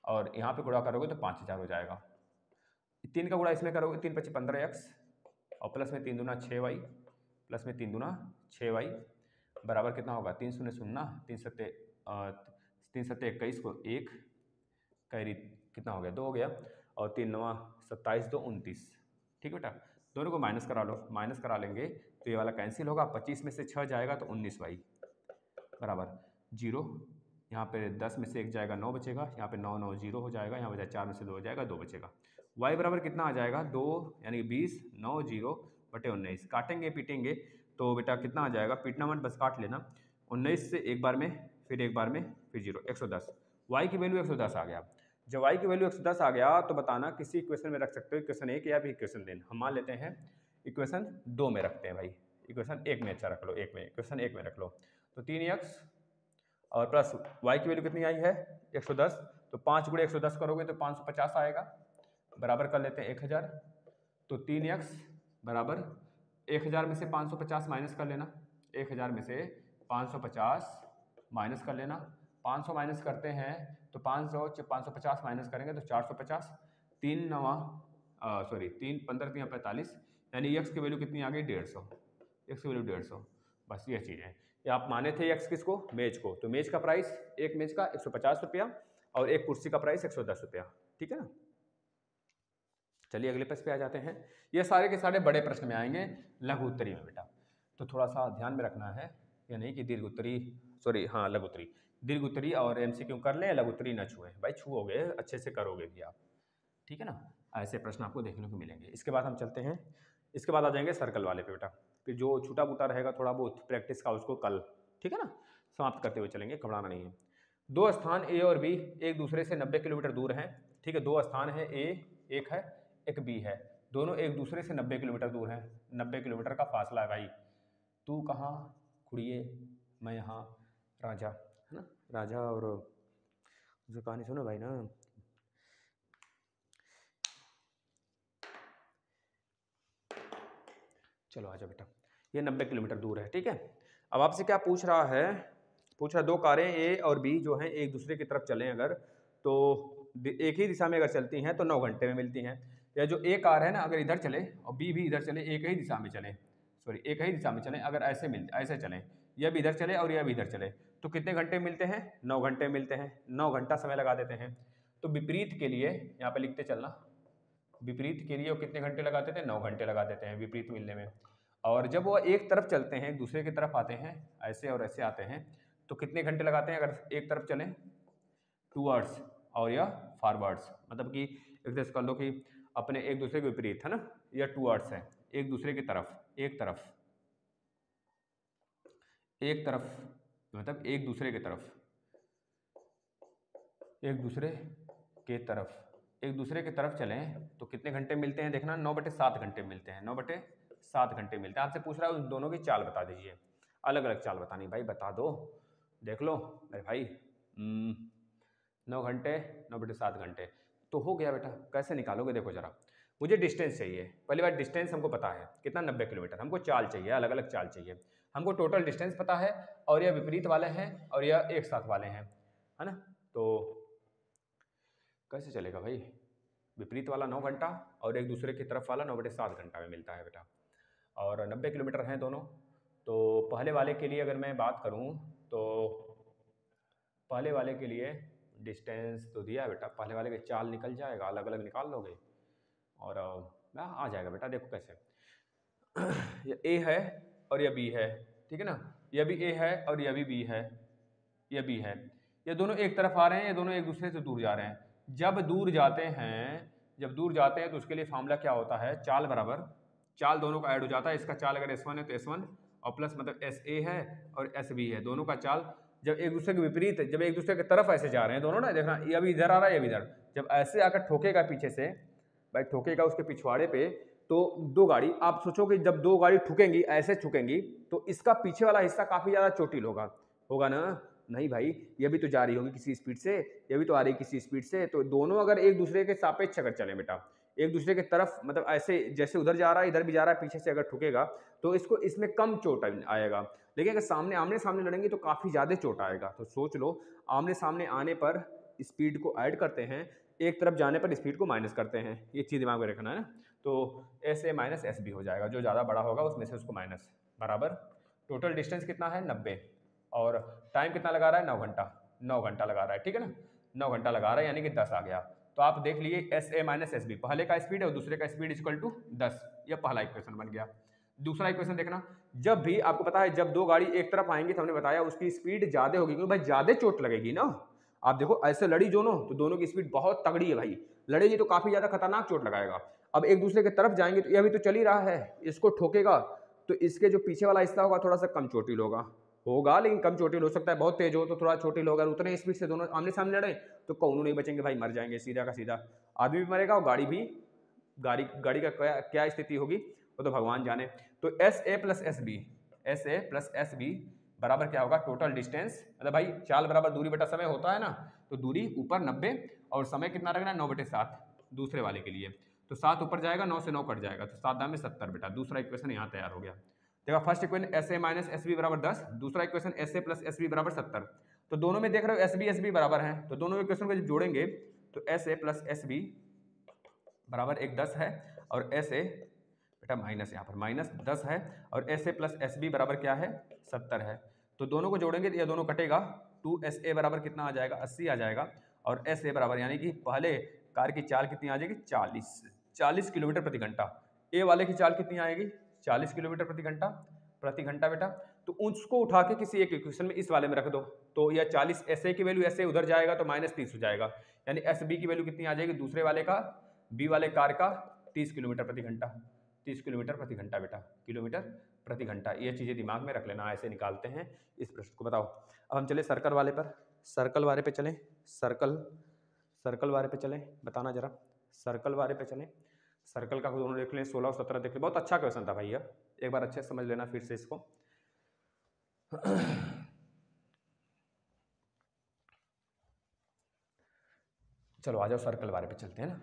और यहाँ पे गुणा करोगे तो 5000 हो जाएगा। 3 का गुणा इसमें करोगे, 3 5 15x और प्लस में 3 दूना 6y प्लस में 3 दूना 6y बराबर कितना होगा, 3 शून्य शून्य, 3 सत्ते 21 को 1 कैरी कितना हो गया, 2 हो गया और 3 9 27 2 29। ठीक है बेटा, दोनों को माइनस करा लो। माइनस करा लेंगे तो ये वाला कैंसिल होगा। 25 में से 6 जाएगा तो 19y बराबर 0। यहाँ पे 10 में से 1 जाएगा 9 बचेगा। यहाँ पे 9 9 0 हो जाएगा। यहाँ बचा 4 में से 2 हो जाएगा 2 बचेगा। y बराबर कितना आ जाएगा, 2 यानी 20 9 0 बटे 19। काटेंगे पीटेंगे तो बेटा कितना आ जाएगा, पीटना मत बस काट लेना। 19 से एक बार में फिर एक बार में फिर 0 110। y की वैल्यू 110 आ गया। जब y की वैल्यू 110 आ गया तो बताना किसी इक्वेशन में रख सकते हो, इक्वेशन 1 या फिर इक्वेशन 3। हम मान लेते हैं इक्वेशन 2 में रखते हैं भाई। इक्वेशन 1 में अच्छा रख लो, इक्वेशन 1 में रख लो। तो 3x और प्लस y की वैल्यू कितनी आई है, 110। तो 5 गुणे 110 करोगे तो 550 आएगा, बराबर कर लेते हैं 1000। तो 3x बराबर 1000 में से 550 माइनस कर लेना। 1000 में से 550 माइनस कर लेना। 500 माइनस करते हैं तो 550 माइनस करेंगे तो 450। 3 15 45 यानी x की वैल्यू कितनी आ गई, 150। x की वैल्यू 150। बस ये चीज़ है। ये आप माने थे x किसको, मेज को। तो मेज का प्राइस, एक मेज का 150 रुपया और एक कुर्सी का प्राइस 110 रुपया। ठीक है ना। चलिए अगले प्रश्न पे आ जाते हैं। ये सारे के सारे बड़े प्रश्न में आएंगे लघु उत्तरी में बेटा, तो थोड़ा सा ध्यान में रखना है। या नहीं कि दीर्घ उत्तरी, लघु उत्तरी, दीर्घ उत्तरी और एमसीक्यू कर लें, लघु उत्तरी न छुएं भाई। छुओगे अच्छे से करोगे भी आप। ठीक है ना, ऐसे प्रश्न आपको देखने को मिलेंगे। इसके बाद हम चलते हैं, इसके बाद आ जाएंगे सर्कल वाले पे बेटा। फिर जो छूटा बूटा रहेगा थोड़ा बहुत प्रैक्टिस का, उसको कल, ठीक है ना, समाप्त करते हुए चलेंगे, घबराना नहीं है। दो स्थान ए और बी एक दूसरे से 90 किलोमीटर दूर हैं। ठीक है, दो स्थान है, ए एक है एक बी है, दोनों एक दूसरे से 90 किलोमीटर दूर हैं। 90 किलोमीटर का फासला है भाई। तू कहाँ खुड़िए, मैं यहाँ राजा, है ना, राजा और जो कहानी सुनो भाई ना। चलो आजा बेटा, ये 90 किलोमीटर दूर है। ठीक है, अब आपसे क्या पूछ रहा है, पूछ रहा दो कारें ए और बी जो हैं एक दूसरे की तरफ चलें अगर, तो एक ही दिशा में अगर चलती हैं तो 9 घंटे में मिलती हैं। या जो ए कार है ना अगर इधर चले और बी भी इधर चले, एक ही दिशा में चलें, सॉरी एक ही दिशा में चलें, अगर ऐसे चलें, यह भी इधर चले और यह भी इधर चले, तो कितने घंटे मिलते हैं? 9 घंटे मिलते हैं। 9 घंटा समय लगा देते हैं। तो विपरीत के लिए यहाँ पे लिखते चलना, विपरीत के लिए वो कितने घंटे लगा देते हैं? 9 घंटे लगा देते हैं विपरीत मिलने में। और जब वो एक तरफ चलते हैं, एक दूसरे की तरफ आते हैं, ऐसे और ऐसे आते हैं, तो कितने घंटे लगाते हैं अगर एक तरफ चलें? टूवर्ड्स और या फॉरवर्ड्स, मतलब कि एक तरह से कर लो कि अपने एक दूसरे के विपरीत, है ना, या टूवर्ड्स है, एक दूसरे की तरफ, एक तरफ, एक तरफ, मतलब एक दूसरे की तरफ, एक दूसरे के तरफ, एक दूसरे की तरफ चलें तो कितने घंटे मिलते हैं? देखना 9/7 घंटे मिलते हैं। 9/7 घंटे मिलते हैं। आपसे पूछ रहा है उन दोनों की चाल बता दीजिए। अलग अलग चाल बतानी भाई, बता दो, देख लो अरे भाई। 9 घंटे 9/7 घंटे तो हो गया बेटा। कैसे निकालोगे? देखो जरा, मुझे डिस्टेंस चाहिए। पहली बात डिस्टेंस हमको पता है कितना, 90 किलोमीटर। हमको चाल चाहिए, अलग अलग चाल चाहिए। हमको टोटल डिस्टेंस पता है, और यह विपरीत वाले हैं और यह एक साथ वाले हैं, है ना। तो कैसे चलेगा भाई? विपरीत वाला 9 घंटा और एक दूसरे की तरफ वाला 9/7 घंटा में मिलता है बेटा। और 90 किलोमीटर हैं दोनों। तो पहले वाले के लिए अगर मैं बात करूं तो पहले वाले के लिए डिस्टेंस तो दिया है बेटा, पहले वाले के चाल निकल जाएगा, अलग अलग निकाल लोगे और आ जाएगा बेटा। देखो कैसे, ये ए है और यह बी है, ठीक है ना। यह भी ए है और यह भी बी है, यह बी है। ये दोनों एक तरफ आ रहे हैं, ये दोनों एक दूसरे से दूर जा रहे हैं। जब दूर जाते हैं, जब दूर जाते हैं तो उसके लिए फार्मूला क्या होता है? चाल बराबर, चाल दोनों का ऐड हो जाता है। इसका चाल अगर S1 है तो S1 और प्लस मतलब SA है और SB है, दोनों का चाल जब एक दूसरे के विपरीत, जब एक दूसरे की तरफ ऐसे जा रहे हैं दोनों ना, देखना ये अभी इधर आ रहा है, ये भी इधर, जब ऐसे आकर ठोकेगा पीछे से, भाई ठोकेगा उसके पिछवाड़े पे, तो दो गाड़ी, आप सोचो कि जब दो गाड़ी ठुकेंगी, ऐसे ठुकेंगी, तो इसका पीछे वाला हिस्सा काफी ज्यादा चोटिल होगा, होगा ना? नहीं भाई, ये भी तो जा रही होगी किसी स्पीड से, ये भी तो आ रही किसी स्पीड से, तो दोनों अगर एक दूसरे के सापेक्ष अगर चले बेटा, एक दूसरे के तरफ, मतलब ऐसे जैसे उधर जा रहा है इधर भी जा रहा है, पीछे से अगर ठुकेगा तो इसको, इसमें कम चोट आएगा। लेकिन अगर सामने आमने सामने लड़ेंगे तो काफी ज्यादा चोट आएगा। तो सोच लो, आमने सामने आने पर स्पीड को ऐड करते हैं, एक तरफ जाने पर स्पीड को माइनस करते हैं, ये चीज दिमाग में रखना है ना। तो SA माइनस SB हो जाएगा, जो ज्यादा बड़ा होगा उसमें से उसको माइनस, बराबर टोटल डिस्टेंस कितना है? 90, और टाइम कितना लगा रहा है? 9 घंटा, 9 घंटा लगा रहा है, ठीक है ना। 9 घंटा लगा रहा है यानी कि 10 आ गया। तो आप देख लिए SA माइनस SB, पहले का स्पीड है और दूसरे का स्पीड इक्वल टू 10, यह पहला इक्वेशन बन गया। दूसरा इक्वेशन देखना, जब भी आपको पता है जब दो गाड़ी एक तरफ आएंगी तो हमने बताया उसकी स्पीड ज्यादा होगी, क्योंकि भाई ज्यादा चोट लगेगी ना। आप देखो ऐसे लड़ी दोनों, तो दोनों की स्पीड बहुत तगड़ी है भाई, लड़ेगी तो काफी ज्यादा खतरनाक चोट लगाएगा। अब एक दूसरे की तरफ जाएंगे तो यह भी तो चल ही रहा है, इसको ठोकेगा तो इसके जो पीछे वाला हिस्सा होगा थोड़ा सा कम चोटिल होगा, लेकिन कम चोटिल हो सकता है, बहुत तेज हो तो थोड़ा चोटिल होगा। उतने स्पीड से दोनों आमने सामने लड़े तो कौनों नहीं बचेंगे भाई, मर जाएंगे सीधा का सीधा, आदमी भी मरेगा और गाड़ी भी, गाड़ी का क्या स्थिति होगी वो तो भगवान जाने। तो SA प्लस SB बराबर क्या होगा? टोटल डिस्टेंस, मतलब भाई चाल बराबर दूरी बटा समय होता है ना, तो दूरी ऊपर 90 और समय कितना रखना है? 9/7 दूसरे वाले के लिए। तो 7 ऊपर जाएगा, 9 से 9 कट जाएगा, तो 7 में 70 बेटा। दूसरा इक्वेशन यहाँ तैयार हो गया। देखा, first equation SA minus SB बराबर 10, दूसरा इक्वेशन SA प्लस SB बराबर 70। तो दोनों में देख रहे हो SB SB बराबर है, तो दोनों इक्वेशन को जब जोड़ेंगे तो SA प्लस SB बराबर एक 10 है, और SA बेटा माइनस, यहाँ पर माइनस 10 है, और SA प्लस SB बराबर क्या है? 70 है। तो दोनों को जोड़ेंगे तो ये दोनों कटेगा, 2SA बराबर कितना आ जाएगा? 80 आ जाएगा, और SA बराबर यानी कि पहले कार की चाल कितनी आ जाएगी? 40 किलोमीटर प्रति घंटा। ए वाले की चाल कितनी आएगी? 40 किलोमीटर प्रति घंटा बेटा। तो उसको उठा के किसी एक इक्वेशन में इस वाले में रख दो, तो यह 40 SA की वैल्यू ऐसे उधर जाएगा तो -30 हो जाएगा, यानी SB की वैल्यू कितनी आ जाएगी? दूसरे वाले का, बी वाले कार का 30 किलोमीटर प्रति घंटा, 30 किलोमीटर प्रति घंटा बेटा, किलोमीटर प्रति घंटा। ये चीज़ें दिमाग में रख लेना, ऐसे निकालते हैं इस प्रश्न को। बताओ, अब हम चले सर्कल वाले पर, सर्कल वाले पे चलें, सर्कल वाले पे चलें, बताना जरा, सर्कल वाले पे चलें। सर्कल का दोनों देख लें, 16 और 17 देख लें। बहुत अच्छा क्वेश्चन था भैया, एक बार अच्छे से समझ लेना फिर से इसको। चलो आ जाओ, सर्कल वाले पे चलते हैं ना।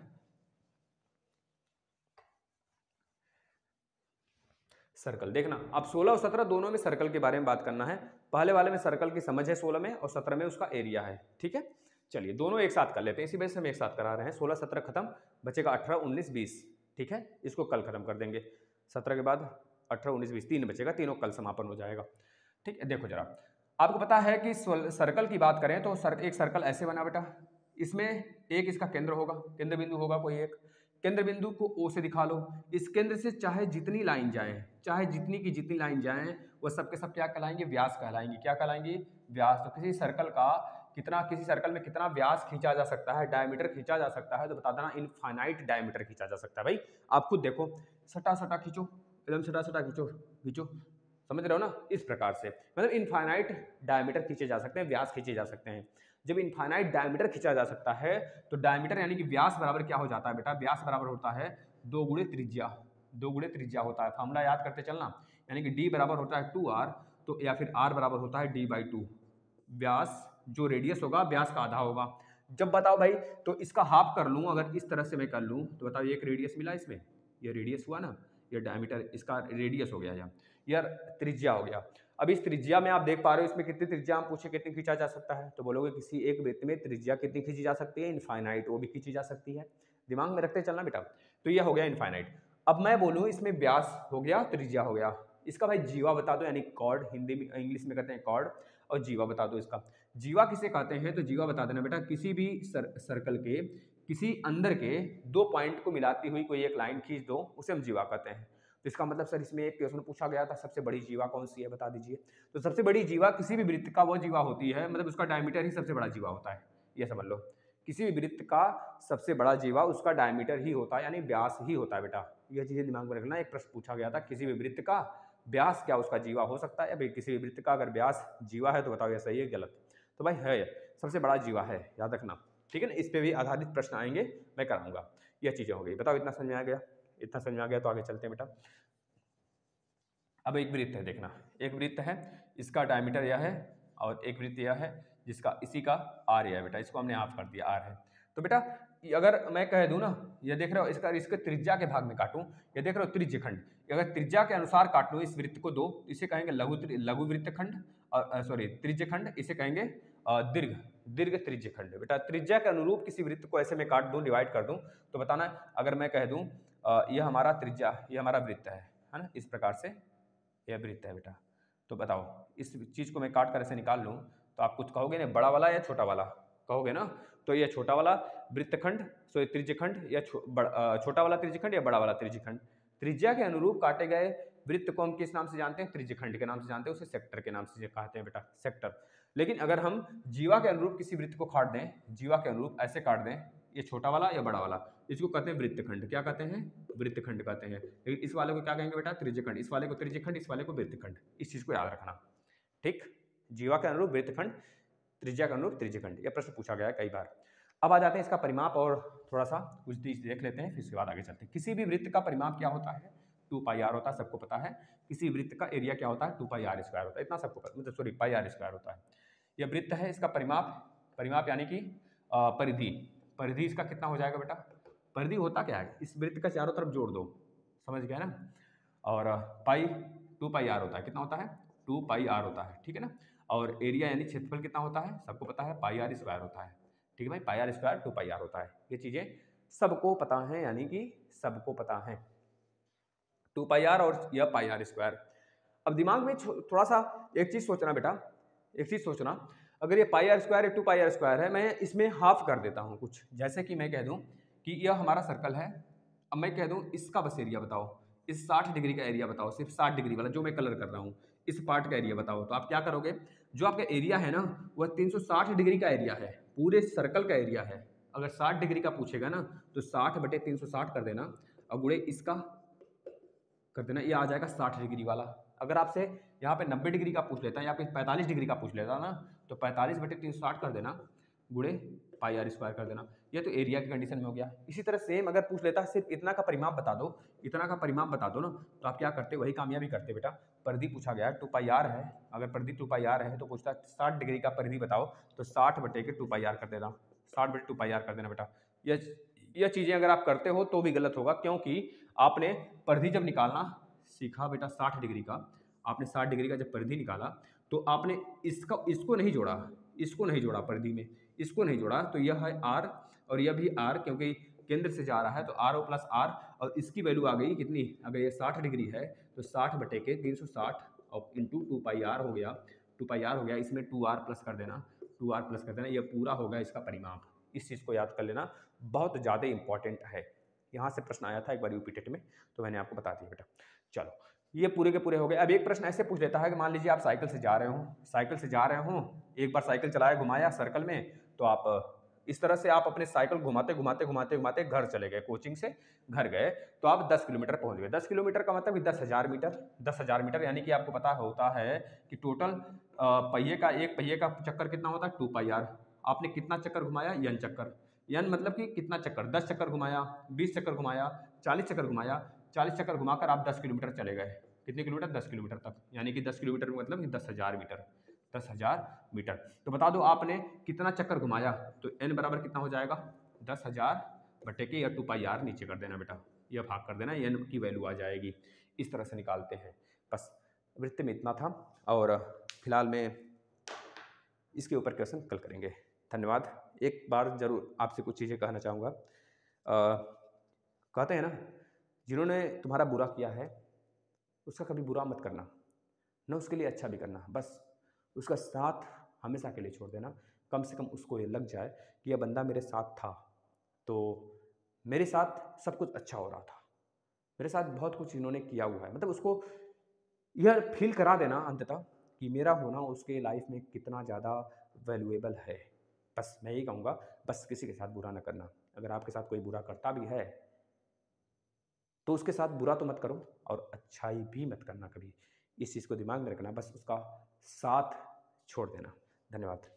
सर्कल। देखना अब 16 और 17 दोनों में सर्कल के बारे में बात करना है। पहले वाले में सर्कल की समझ है 16 में, और 17 में उसका एरिया है। ठीक है, चलिए दोनों एक साथ कर लेते हैं, इसी वजह से हम एक साथ करा रहे हैं। 16 17 खत्म, बचेगा 18 19 20। ठीक है, इसको कल खत्म कर देंगे। 17 के बाद 18 19 20 3 बचेगा, तीनों कल समापन हो जाएगा। ठीक है, देखो जरा, आपको पता है कि सर्कल की बात करें तो एक सर्कल ऐसे बना बेटा, इसमें एक इसका केंद्र होगा, केंद्र बिंदु होगा कोई एक, केंद्र बिंदु को O से दिखा लो। इस केंद्र से चाहे जितनी लाइन जाए, चाहे जितनी की जितनी लाइन जाए, वो सब के सब क्या कहलाएंगे? व्यास कहलाएंगे। क्या कहलाएंगे? व्यास। तो किसी सर्कल का कितना, किसी सर्कल में कितना व्यास खींचा जा सकता है, डायमीटर खींचा जा सकता है, तो बता देना इनफाइनाइट डायमीटर खींचा जा सकता है। भाई आप खुद देखो, सटा सटा खींचो, एकदम सटा सटा खींचो खींचो, समझ रहे हो ना? इस प्रकार से मतलब इनफाइनाइट डायमीटर खींचे जा सकते हैं, व्यास खींचे जा सकते हैं। जब इनफाइनाइट डायमीटर खींचा जा सकता है तो डायमीटर यानी कि व्यास बराबर क्या हो जाता है बेटा? व्यास बराबर होता है 2 गुणे त्रिज्या, 2 गुणे त्रिज्या होता है। फॉर्मूला याद करते चलना, यानी कि d बराबर होता है 2r, तो या फिर r बराबर होता है d/2। व्यास जो रेडियस होगा व्यास का आधा होगा। जब बताओ भाई, तो इसका हाफ कर लूँ अगर इस तरह से मैं कर लूँ तो बताओ एक रेडियस मिला इसमें, ये रेडियस हुआ ना, ये डायमीटर इसका रेडियस हो गया यार त्रिज्या हो गया। अब इस त्रिज्या में आप देख पा रहे हो इसमें कितनी त्रिज्या, हम पूछे कितनी खींचा जा सकता है, तो बोलोगे किसी एक वृत्त में त्रिज्या कितनी खींची जा सकती है? इनफाइनाइट, वो भी खींची जा सकती है। दिमाग में रखते चलना बेटा। तो ये हो गया इनफाइनाइट। अब मैं बोलूँ इसमें व्यास हो गया, त्रिज्या हो गया, इसका भाई जीवा बता दो, यानी कॉर्ड, हिंदी में इंग्लिश में कहते हैं कॉर्ड, और जीवा बता दो इसका। जीवा किसे कहते हैं? तो जीवा बता देना बेटा, किसी भी सर्कल के किसी अंदर के 2 पॉइंट को मिलाती हुई कोई एक लाइन खींच दो, उसे हम जीवा कहते हैं। तो इसका मतलब सर इसमें एक क्वेश्चन पूछा गया था, सबसे बड़ी जीवा कौन सी है बता दीजिए। तो सबसे बड़ी जीवा किसी भी वृत्त का वो जीवा होती है, मतलब उसका डायमीटर ही सबसे बड़ा जीवा होता है, ये समझ लो। किसी भी वृत्त का सबसे बड़ा जीवा उसका डायमीटर ही होता है, यानी व्यास ही होता है बेटा। यह चीजें दिमाग में रखना। एक प्रश्न पूछा गया था, किसी भी वृत्त का व्यास क्या उसका जीवा हो सकता है? भाई किसी भी वृत्त का अगर व्यास जीवा है तो बताओ ये सही है गलत? तो भाई है, सबसे बड़ा जीवा है, याद रखना। ठीक है ना, इस पे भी आधारित प्रश्न आएंगे, मैं कराऊंगा। यह चीजें हो गई। बताओ इतना समझ में आ गया? इतना समझ में आ गया तो आगे चलते हैं बेटा। अब एक वृत्त है, देखना एक वृत्त है, इसका डायमीटर यह है, और एक वृत्त यह है जिसका इसी का आर यह है बेटा, इसको हमने हाफ कर दिया, आर है। तो बेटा अगर मैं कह दूं ना, ये देख रहे हो इसका, इसके त्रिज्या के भाग में काटूं, ये देख रहे हो त्रिज्यखंड, अगर त्रिज्या के अनुसार काट लूं इस वृत्त को दो, इसे कहेंगे लघु वृत्तखंड, सॉरी त्रिज्यखंड, इसे कहेंगे दीर्घ दीर्घ त्रिज्यखंड। बेटा त्रिज्या के अनुरूप किसी वृत्त को ऐसे में काट दूं, डिवाइड कर दूं, तो बताना अगर मैं कह दूं यह हमारा त्रिज्या, यह हमारा वृत्त है ना, इस प्रकार से यह वृत्त है बेटा। तो बताओ इस चीज को मैं काट कर ऐसे निकाल लूं तो आप कुछ कहोगे ना, बड़ा वाला या छोटा वाला कहोगे ना? तो यह छोटा वाला वृत्तखंड, सो त्रिज्यखंड, या छोटा वाला त्रिज्यखंड या बड़ा वाला त्रिज्यखंड। त्रिज्या के अनुरूप काटे गए वृत्त को हम किस नाम से जानते हैं? त्रिज्यखंड के नाम से जानते हैं, उसे सेक्टर के नाम से कहते हैं बेटा, सेक्टर। लेकिन अगर हम जीवा के अनुरूप किसी वृत्त को काट दें, जीवा के अनुरूप ऐसे काट दें, ये छोटा वाला या बड़ा वाला, इसको कहते हैं वृत्तखंड। क्या कहते हैं? वृत्तखंड कहते हैं। लेकिन इस वाले को क्या कहेंगे बेटा? त्रिज्यखंड। इस वाले को त्रिज्यखंड, इस वाले को वृत्तखंड। इस चीज को याद रखना, ठीक? जीवा के अनुरूप वृत्तखंड, त्रिज्या के अनुरूप त्रिज्यखंड। यह प्रश्न पूछा गया है कई बार। अब आ जाते हैं इसका परिमाप, और थोड़ा सा कुछ चीज देख लेते हैं, फिर उसके बाद आगे चलते हैं। किसी भी वृत्त का परिमाप क्या होता है? 2πr होता है, सबको पता है। किसी वृत्त का एरिया क्या होता है? 2πr² होता है, इतना सबको पता, मतलब सॉरी πr² होता है। यह वृत्त है, इसका परिमाप यानी कि परिधि, परिधि इसका कितना हो जाएगा बेटा? परिधि होता क्या है? इस वृत्त का चारों तरफ जोड़ दो, समझ गया ना? और पाई 2πr होता है, कितना होता है? 2πr होता है, ठीक है ना? और एरिया यानी क्षेत्रफल कितना होता है? सबको पता है, πr² होता है, ठीक है भाई? πr² 2πr होता है। ये चीजें सबको पता है, यानी कि सबको पता है 2πr और यह πr²। अब दिमाग में थोड़ा सा एक चीज सोचना बेटा, एक चीज सोचना, अगर ये πr² या 2πr² है, मैं इसमें हाफ कर देता हूँ कुछ, जैसे कि मैं कह दूं कि यह हमारा सर्कल है। अब मैं कह दूं इसका बस एरिया बताओ, इस 60 डिग्री का एरिया बताओ, सिर्फ 60 डिग्री वाला जो मैं कलर कर रहा हूँ, इस पार्ट का एरिया बताओ। तो आप क्या करोगे, जो आपका एरिया है ना वह 360 डिग्री का एरिया है, पूरे सर्कल का एरिया है। अगर 60 डिग्री का पूछेगा ना तो 60/360 कर देना, और गुणे इसका कर देना, ये आ जाएगा 60 डिग्री वाला। अगर आपसे यहाँ पे 90 डिग्री का पूछ लेता है या फिर 45 डिग्री का पूछ लेता ना, तो 45/360 कर देना, गुणे πr² कर देना। ये तो एरिया की कंडीशन में हो गया। इसी तरह सेम अगर पूछ लेता सिर्फ इतना का परिमाप बता दो, इतना का परिमाप बता दो ना, तो आप क्या करते? वही कामयाबी करते बेटा। परिधि पूछा गया है 2πr है, अगर परिधि 2πr है तो पूछता 60 डिग्री का परिधि बताओ, तो 60/2πr कर देना, 60/2πr कर देना बेटा। यह चीजें अगर आप करते हो तो भी गलत होगा, क्योंकि आपने परिधि जब निकालना सीखा बेटा 60 डिग्री का, आपने 60 डिग्री का जब परिधि निकाला तो आपने इसको नहीं जोड़ा परिधि में, इसको नहीं जोड़ा, तो यह है r और यह भी r, क्योंकि केंद्र से जा रहा है तो r ओ प्लस r, और इसकी वैल्यू आ गई कितनी, अगर ये 60 डिग्री है तो 60/360 और इंटू 2πr हो गया, 2πr हो गया, इसमें 2r प्लस कर देना, 2r प्लस कर देना, ये पूरा होगा इसका परिमाप। इस चीज़ को याद कर लेना, बहुत ज़्यादा इंपॉर्टेंट है। यहाँ से प्रश्न आया था एक बार यूपीटेट में, तो मैंने आपको बता दिया बेटा। चलो ये पूरे के पूरे हो गए। अब एक प्रश्न ऐसे पूछ लेता है कि मान लीजिए आप साइकिल से जा रहे हो, एक बार साइकिल चलाया, घुमाया सर्कल में, तो आप इस तरह से आप अपने साइकिल घुमाते घर चले गए, कोचिंग से घर गए, तो आप 10 किलोमीटर पहुंच गए। 10 किलोमीटर का मतलब 10,000 मीटर, 10,000 मीटर, यानी कि आपको पता होता है कि टोटल एक पहिए का चक्कर कितना होता है, 2πr। आपने कितना चक्कर घुमाया, n चक्कर, n मतलब कि कितना चक्कर, 10 चक्कर घुमाया, 20 चक्कर घुमाया, 40 चक्कर घुमाया, 40 चक्कर घुमाकर आप 10 किलोमीटर चले गए। कितने किलोमीटर, 10 किलोमीटर तक, यानी कि 10 किलोमीटर मतलब कि 10,000 मीटर, 10,000 मीटर। तो बता दो आपने कितना चक्कर घुमाया, तो n बराबर कितना हो जाएगा, 10,000 या 2πr नीचे कर देना बेटा, यह भाग कर देना, n की वैल्यू आ जाएगी। इस तरह से निकालते हैं। बस वृत्त में इतना था, और फिलहाल में इसके ऊपर क्वेश्चन कल करेंगे। धन्यवाद। एक बार जरूर आपसे कुछ चीज़ें कहना चाहूँगा। कहते हैं ना, जिन्होंने तुम्हारा बुरा किया है उसका कभी बुरा मत करना, न उसके लिए अच्छा भी करना, बस उसका साथ हमेशा के लिए छोड़ देना। कम से कम उसको ये लग जाए कि यह बंदा मेरे साथ था, तो मेरे साथ सब कुछ अच्छा हो रहा था, मेरे साथ बहुत कुछ इन्होंने किया हुआ है, मतलब उसको यह फील करा देना अंततः कि मेरा होना उसके लाइफ में कितना ज़्यादा वैल्यूएबल है। बस मैं यही कहूँगा, बस किसी के साथ बुरा ना करना। अगर आपके साथ कोई बुरा करता भी है तो उसके साथ बुरा तो मत करो, और अच्छाई भी मत करना कभी। इस चीज़ को दिमाग में रखना, बस उसका साथ छोड़ देना। धन्यवाद।